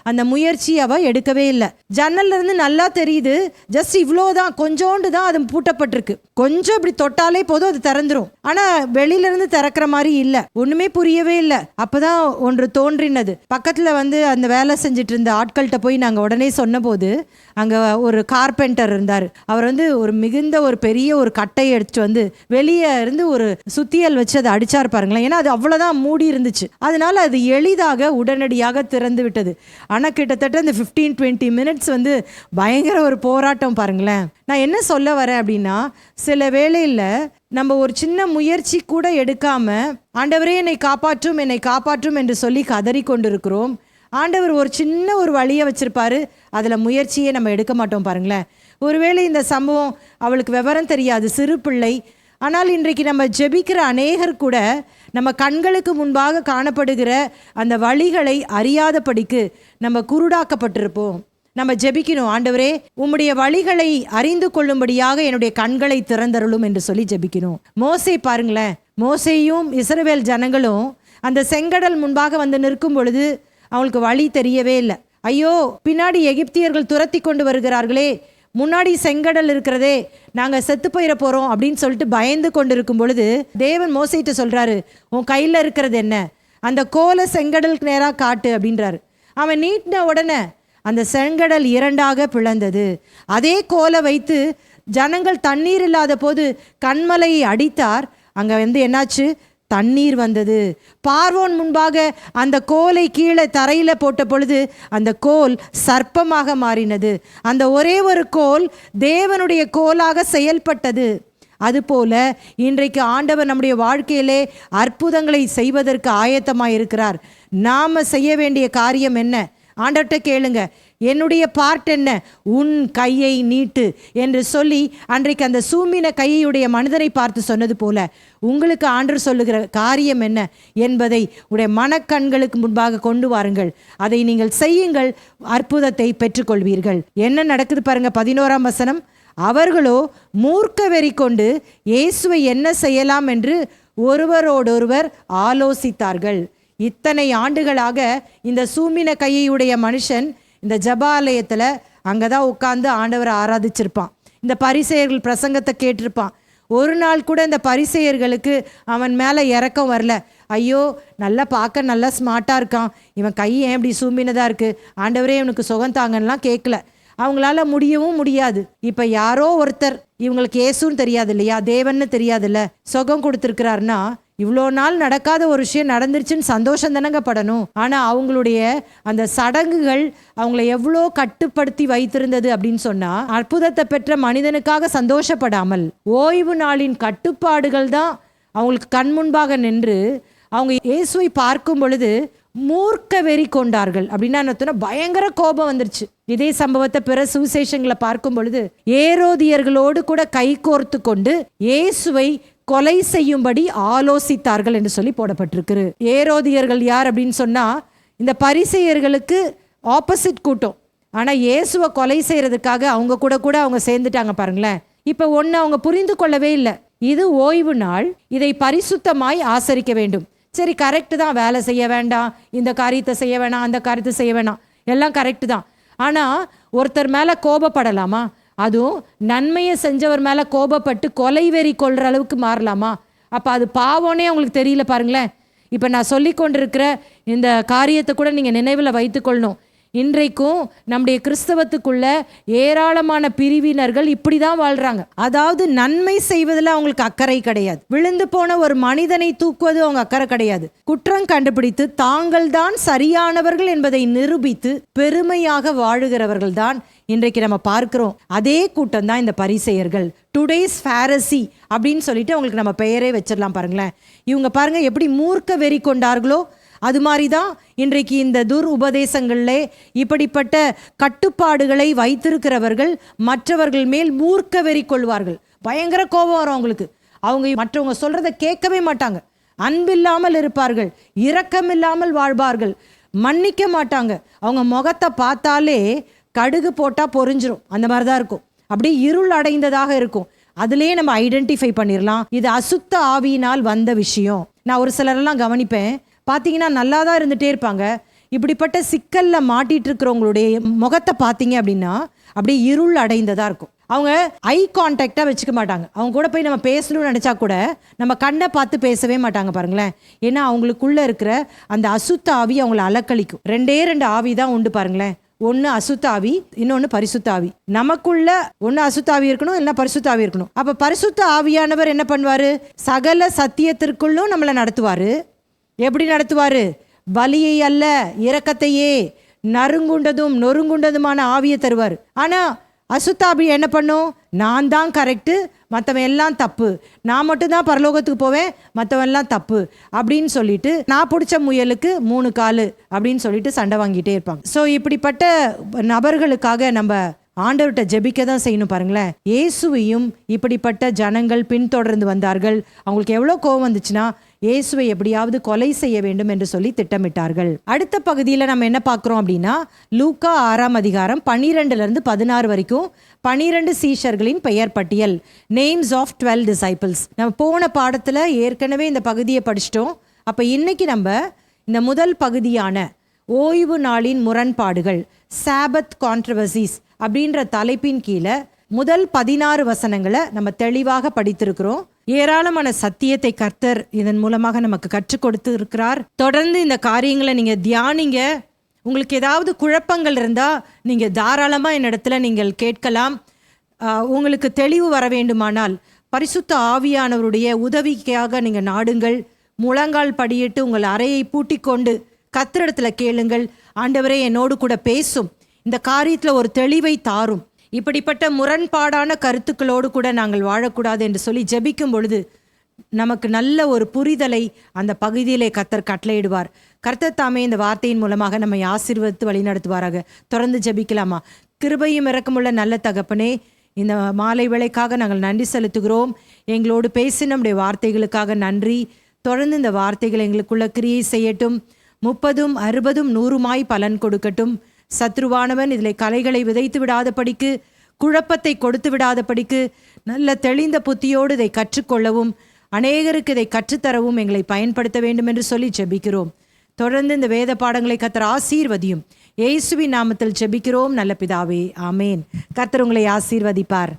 அந்த முயற்சி அவ எடுக்கவே இல்லை. ஜன்னல்ல இருந்து நல்லா தெரியுது, ஜஸ்ட் இவ்வளோதான், கொஞ்சோண்டு தான் அது பூட்டப்பட்டிருக்கு, கொஞ்சம் இப்படி தொட்டாலே போதும் அது திறந்துரும். ஆனா வெளியில இருந்து திறக்கிற மாதிரி இல்லை, ஒண்ணுமே புரியவே இல்லை. அப்பதான் ஒன்று தோன்றினது. பக்கத்துல அந்த வேலை செஞ்சுட்டு இருந்த ஆட்கள்கிட்ட போய் நாங்க உடனே சொன்ன போது, அங்க ஒரு கார்பெண்டர் இருந்தார். அவர் ஒரு மிகுந்த ஒரு பெரிய ஒரு கட்டையை எடுத்துட்டு வெளியே இருந்து ஒரு சுத்தியல் வச்சு அதை அடிச்சார் பாருங்களேன். ஏன்னா அது அவ்வளவுதான் மூடி இருந்துச்சு, அதனால அது எளிதாக உடனடியாக திறந்து விட்டது. ஆனா கிட்டத்தட்ட இந்த 15-20 மினிட்ஸ் பயங்கர ஒரு போராட்டம் பாருங்களேன். நான் என்ன சொல்ல வரேன் அப்படின்னா, சில வேளையில் நம்ம ஒரு சின்ன முயற்சி கூட எடுக்காம, ஆண்டவரே என்னை காப்பாற்றும் என்று சொல்லி கதறி கொண்டிருக்கிறோம். ஆண்டவர் ஒரு சின்ன ஒரு வழியை வச்சிருப்பாரு, அதில் முயற்சியே நம்ம எடுக்க மாட்டோம் பாருங்களேன். ஒருவேளை இந்த சம்பவம் அவளுக்கு விவரம் தெரியாது, சிறு பிள்ளை. ஆனால் இன்றைக்கு நம்ம ஜெபிக்கிற அநேகர் கூட நம்ம கண்களுக்கு முன்பாக காணப்படுகிற அந்த வழிகளை அறியாதபடிக்கு நம்ம குருடாக்கப்பட்டிருப்போம். நம்ம ஜெபிக்கணும், ஆண்டவரே உம்முடைய வழிகளை அறிந்து கொள்ளும்படியாக என்னுடைய கண்களை திறந்தருளும் என்று சொல்லி ஜெபிக்கணும். மோசே பாருங்களேன், மோசேயும் இஸ்ரவேல் ஜனங்களும் அந்த செங்கடல் முன்பாக நிற்கும் பொழுது அவங்களுக்கு வழி தெரியவே இல்லை. ஐயோ பின்னாடி எகிப்தியர்கள் துரத்தி கொண்டு வருகிறார்களே, முன்னாடி செங்கடல் இருக்கிறதே, நாங்கள் செத்து போயிட போகிறோம் அப்படின்னு சொல்லிட்டு பயந்து கொண்டு இருக்கும் பொழுது தேவன் மோசேட்ட சொல்கிறாரு, உன் கையில் இருக்கிறது என்ன, அந்த கோலை செங்கடலுக்கு நேராக காட்டு அப்படின்றாரு. அவன் நீட்டின உடனே அந்த செங்கடல் 2ஆக பிளந்தது. அதே கோலை வைத்து ஜனங்கள் தண்ணீர் இல்லாத போது கண்மலையை அடித்தார். அங்கே என்னாச்சு, தண்ணீர் வந்தது. பார்வோன் முன்பாக அந்த கோலை கீழே தரையில போட்ட பொழுது அந்த கோல் சர்ப்பமாக மாறினது. அந்த ஒரே ஒரு கோல் தேவனுடைய கோலாக செயல்பட்டது. அதுபோல இன்றைக்கு ஆண்டவர் நம்முடைய வாழ்க்கையிலே அற்புதங்களை செய்வதற்கு ஆயத்தமாக இருக்கிறார். நாம் செய்ய வேண்டிய காரியம் என்ன? ஆண்டவர்கிட்ட கேளுங்க, என்னுடைய பார்ட் என்ன? உன் கையை நீட்டு என்று சொல்லி அன்றைக்கு அந்த சூம்பின கையுடைய மனிதனை பார்த்து சொன்னது போல உங்களுக்கு ஆண்டவர் சொல்லுகிற காரியம் என்ன என்பதை உடைய மனக்கண்களுக்கு முன்பாக கொண்டு வாருங்கள். அதை நீங்கள் செய்யுங்கள், அற்புதத்தை பெற்றுக்கொள்வீர்கள். என்ன நடக்குது பாருங்க, 11ஆம் வசனம். அவர்களோ மூர்க்க வெறி கொண்டு இயேசுவை என்ன செய்யலாம் என்று ஒருவரோடொருவர் ஆலோசித்தார்கள். இத்தனை ஆண்டுகளாக இந்த சூம்பின கையுடைய மனுஷன் இந்த ஜபாலயத்தில் அங்கே தான் உட்கார்ந்து ஆண்டவரை ஆராதிச்சிருப்பான். இந்த பரிசேயர்கள் பிரசங்கத்தை கேட்டிருப்பான். ஒரு நாள் கூட இந்த பரிசேயர்களுக்கு அவன் மேலே இரக்கம் வரல. ஐயோ, நல்லா பார்க்க நல்லா ஸ்மார்ட்டாக இருக்கான், இவன் கை ஏன் இப்படி சூம்பினதாக இருக்குது, ஆண்டவரே இவனுக்கு சுகம் தாங்கலாம் கேட்கல. அவங்களால முடியவும் முடியாது. இப்போ யாரோ ஒருத்தர், இவங்களுக்கு இயேசுன்னு தெரியாது இல்லையா, தேவன்னு தெரியாதுல்ல, சுகம் கொடுத்துருக்கிறாருன்னா இவ்வளோ நாள் நடக்காத ஒரு விஷயம் நடந்துருச்சுன்னு சந்தோஷம் தானங்க படணும். ஆனால் அவங்களுடைய அந்த சடங்குகள் அவங்கள எவ்வளோ கட்டுப்படுத்தி வைத்திருந்தது அப்படின்னு சொன்னால், அற்புதத்தை பெற்ற மனிதனுக்காக சந்தோஷப்படாமல் ஓய்வு நாளின் கட்டுப்பாடுகள் தான் அவங்களுக்கு கண் முன்பாக நின்று அவங்க இயேசுவை பார்க்கும் பொழுது மூர்க்க வெறி கொண்டார்கள். அப்படின்னா என்ன, பயங்கர கோபம் வந்துருச்சு. இதே சம்பவத்தை பிற சுவிசேஷங்களை பார்க்கும் பொழுது ஏரோதியர்களோடு கூட கை கோர்த்து கொண்டு இயேசுவை கொலை செய்யும்படி ஆலோசித்தார்கள் என்று சொல்லி போடப்பட்டிருக்கு. ஏரோதியர்கள் யார் அப்படின்னு சொன்னா, இந்த பரிசேயர்களுக்கு ஆப்போசிட் கூட்டம். ஆனால் இயேசுவை கொலை செய்யறதுக்காக அவங்க கூட அவங்க சேர்ந்துட்டாங்க பாருங்களேன். இப்போ ஒன்று அவங்க புரிந்து கொள்ளவே இல்லை, இது ஓய்வு நாள், இதை பரிசுத்தமாய் ஆசரிக்க வேண்டும். சரி, கரெக்டு தான், வேலை செய்ய வேண்டாம், இந்த காரியத்தை செய்ய வேணாம், அந்த காரியத்தை செய்ய வேணாம், எல்லாம் கரெக்டு தான். ஆனால் ஒருத்தர் மேலே கோபப்படலாமா? அதுவும் நன்மையை செஞ்சவர் மேலே கோபப்பட்டு கொலை வெறி கொள்கிற அளவுக்கு மாறலாமா? அப்போ அது பாவம்னே உங்களுக்கு தெரியல பாருங்களேன். இப்போ நான் சொல்லி கொண்டிருக்கிற இந்த காரியத்தை கூட நீங்கள் நினைவில் வைத்துக்கொள்ளணும். இன்றைக்கும் நம்முடைய கிறிஸ்தவத்துக்குள்ள ஏராளமான பிரிவினர்கள் இப்படி தான் வாழ்றாங்க. அதாவது நன்மை செய்வதில் அவங்களுக்கு அக்கறை கிடையாது. விழுந்து போன ஒரு மனிதனை தூக்குவது அவங்க அக்கறை கிடையாது. குற்றம் கண்டுபிடித்து தாங்கள் தான் சரியானவர்கள் என்பதை நிரூபித்து பெருமையாக வாழுகிறவர்கள் தான் இன்றைக்கு நம்ம பார்க்கிறோம். அதே கூட்டம் தான் இந்த பரிசேயர்கள். டுடேஸ் ஃபாரசி அப்படின்னு சொல்லிட்டு அவங்களுக்கு நம்ம பெயரே வச்சிடலாம் பாருங்களேன். இவங்க பாருங்க எப்படி மூர்க்க வெறி கொண்டார்களோ, அது மாதிரி தான் இன்றைக்கு இந்த துர் உபதேசங்களில் இப்படிப்பட்ட கட்டுப்பாடுகளை வைத்திருக்கிறவர்கள் மற்றவர்கள் மேல் மூர்க்க வெறி கொள்வார்கள். பயங்கர கோபம் வரும் அவங்களுக்கு. அவங்க மற்றவங்க சொல்றதை கேட்கவே மாட்டாங்க. அன்பில்லாமல் இருப்பார்கள், இரக்கமில்லாமல் வாழ்வார்கள், மன்னிக்க மாட்டாங்க. அவங்க முகத்தை பார்த்தாலே கடுகு போட்டால் பொறிஞ்சிரும், அந்த மாதிரி தான் இருக்கும். அப்படியே இருள் அடைந்ததாக இருக்கும். அதுலேயே நம்ம ஐடென்டிஃபை பண்ணிடலாம், இது அசுத்த ஆவியினால் வந்த விஷயம். நான் ஒரு சிலரெல்லாம் கவனிப்பேன், பார்த்தீங்கன்னா நல்லா தான் இருந்துகிட்டே இருப்பாங்க. இப்படிப்பட்ட சிக்கலில் மாட்டிகிட்டு இருக்கிறவங்களுடைய முகத்தை பார்த்தீங்க அப்படின்னா அப்படியே இருள் அடைந்ததாக இருக்கும். அவங்க ஐ கான்டாக்டாக வச்சுக்க மாட்டாங்க. அவங்க கூட போய் நம்ம பேசணும்னு நினச்சா கூட நம்ம கண்ணை பார்த்து பேசவே மாட்டாங்க பாருங்களேன். ஏன்னா அவங்களுக்குள்ளே இருக்கிற அந்த அசுத்த ஆவி அவங்கள அலக்களிக்கும். ரெண்டு ஆவி தான் உண்டு பாருங்களேன். ஒன்று அசுத்தாவி, இன்னொன்று பரிசுத்தாவி. நமக்குள்ள ஒன்று அசுத்தாவி இருக்கணும், இல்லைன்னா பரிசுத்தாவி இருக்கணும். அப்போ பரிசுத்த ஆவியானவர் என்ன பண்ணுவார்? சகல சத்தியத்திற்குள்ளும் நம்மளை நடத்துவார். எப்படி நடத்துவார்? பலியை அல்ல, இரக்கத்தையே, நறுங்குண்டதும் நொறுங்குண்டதுமான ஆவியை தருவார். ஆனால் அசுத்தாபி என்ன பண்ணும்? நான் தான் கரெக்டு, மற்றவன் எல்லாம் தப்பு, நான் மட்டும்தான் பரலோகத்துக்கு போவேன், மற்றவன் எல்லாம் தப்பு அப்படின்னு சொல்லிட்டு நான் பிடிச்ச முயலுக்கு 3 காலு அப்படின்னு சொல்லிட்டு சண்டை வாங்கிட்டே இருப்பாங்க. ஸோ இப்படிப்பட்ட நபர்களுக்காக நம்ம ஆண்டவர்கிட்ட ஜெபிக்க தான் செய்யணும் பாருங்களேன். இயேசுவையும் இப்படிப்பட்ட ஜனங்கள் பின்தொடர்ந்து வந்தார்கள். அவங்களுக்கு எவ்வளோ கோபம் வந்துச்சுன்னா இயேசுவை எப்படியாவது கொலை செய்ய வேண்டும் என்று சொல்லி திட்டமிட்டார்கள். அடுத்த பகுதியில் நம்ம என்ன பார்க்குறோம் அப்படின்னா, லூக்கா 6ஆம் அதிகாரம் 12 to 16 வரைக்கும் 12 சீஷர்களின் பெயர் பட்டியல், நேம்ஸ் ஆஃப் 12 டிசைபிள்ஸ். நம்ம போன பாடத்தில் ஏற்கனவே இந்த பகுதியை படிச்சிட்டோம். அப்போ இன்னைக்கு நம்ம இந்த முதல் பகுதியான ஓய்வு நாளின் முரண்பாடுகள், சாபத் கான்ட்ரவர்சிஸ் அப்படின்ற தலைப்பின் கீழே முதல் 16 வசனங்களை நம்ம தெளிவாக படித்திருக்கிறோம். ஏராளமான சத்தியத்தை கர்த்தர் இதன் மூலமாக நமக்கு கற்றுக் கொடுத்து இருக்கிறார். தொடர்ந்து இந்த காரியங்களை நீங்கள் தியானிங்க. உங்களுக்கு ஏதாவது குழப்பங்கள் இருந்தால் நீங்கள் தாராளமாக என்னிடத்துல நீங்கள் கேட்கலாம். உங்களுக்கு தெளிவு வர வேண்டுமானால் பரிசுத்த ஆவியானவருடைய உதவிக்காக நீங்கள் நாடுங்கள். முழங்கால் படியிட்டு உங்கள் அறையை பூட்டி கொண்டு கர்த்தரிடத்துல கேளுங்கள். ஆண்டவரே என்னோடு கூட பேசும், இந்த காரியத்தில் ஒரு தெளிவை தாரும். இப்படிப்பட்ட முரண்பாடான கருத்துக்களோடு கூட நாங்கள் வாழக்கூடாது என்று சொல்லி ஜெபிக்கும் பொழுது நமக்கு நல்ல ஒரு புரிதலை அந்த பகுதியிலே கர்த்தர் கட்டளையிடுவார். கர்த்தர் தாமே இந்த வார்த்தையின் மூலமாக நம்மை ஆசீர்வதித்து வழிநடத்துவாராக. தொடர்ந்து ஜெபிக்கலாமா? கிருபையும் இரக்கமுள்ள நல்ல தகப்பனே, இந்த மாலை வேளைக்காக நாங்கள் நன்றி செலுத்துகிறோம். எங்களோடு பேசி நம்முடைய வார்த்தைகளுக்காக நன்றி. தொடர்ந்து இந்த வார்த்தைகள் எங்களுக்குள்ள கிரியை செய்யட்டும். 30, 60, 100 பலன் கொடுக்கட்டும். சத்ருவானவன் இதில் கலைகளை விதைத்து விடாதபடிக்கு, குழப்பத்தை கொடுத்து விடாதபடிக்கு, நல்ல தெளிந்த புத்தியோடு இதை கற்றுக்கொள்ளவும், அநேகருக்கு இதை கற்றுத்தரவும் எங்களை பயன்படுத்த வேண்டும் என்று சொல்லி ஜெபிக்கிறோம். தொடர்ந்து இந்த வேத பாடங்களை கர்த்தர் ஆசீர்வதியும். இயேசுவின் நாமத்தில் ஜெபிக்கிறோம் நல்ல பிதாவே, ஆமேன். கர்த்தர் உங்களை ஆசீர்வதிப்பார்.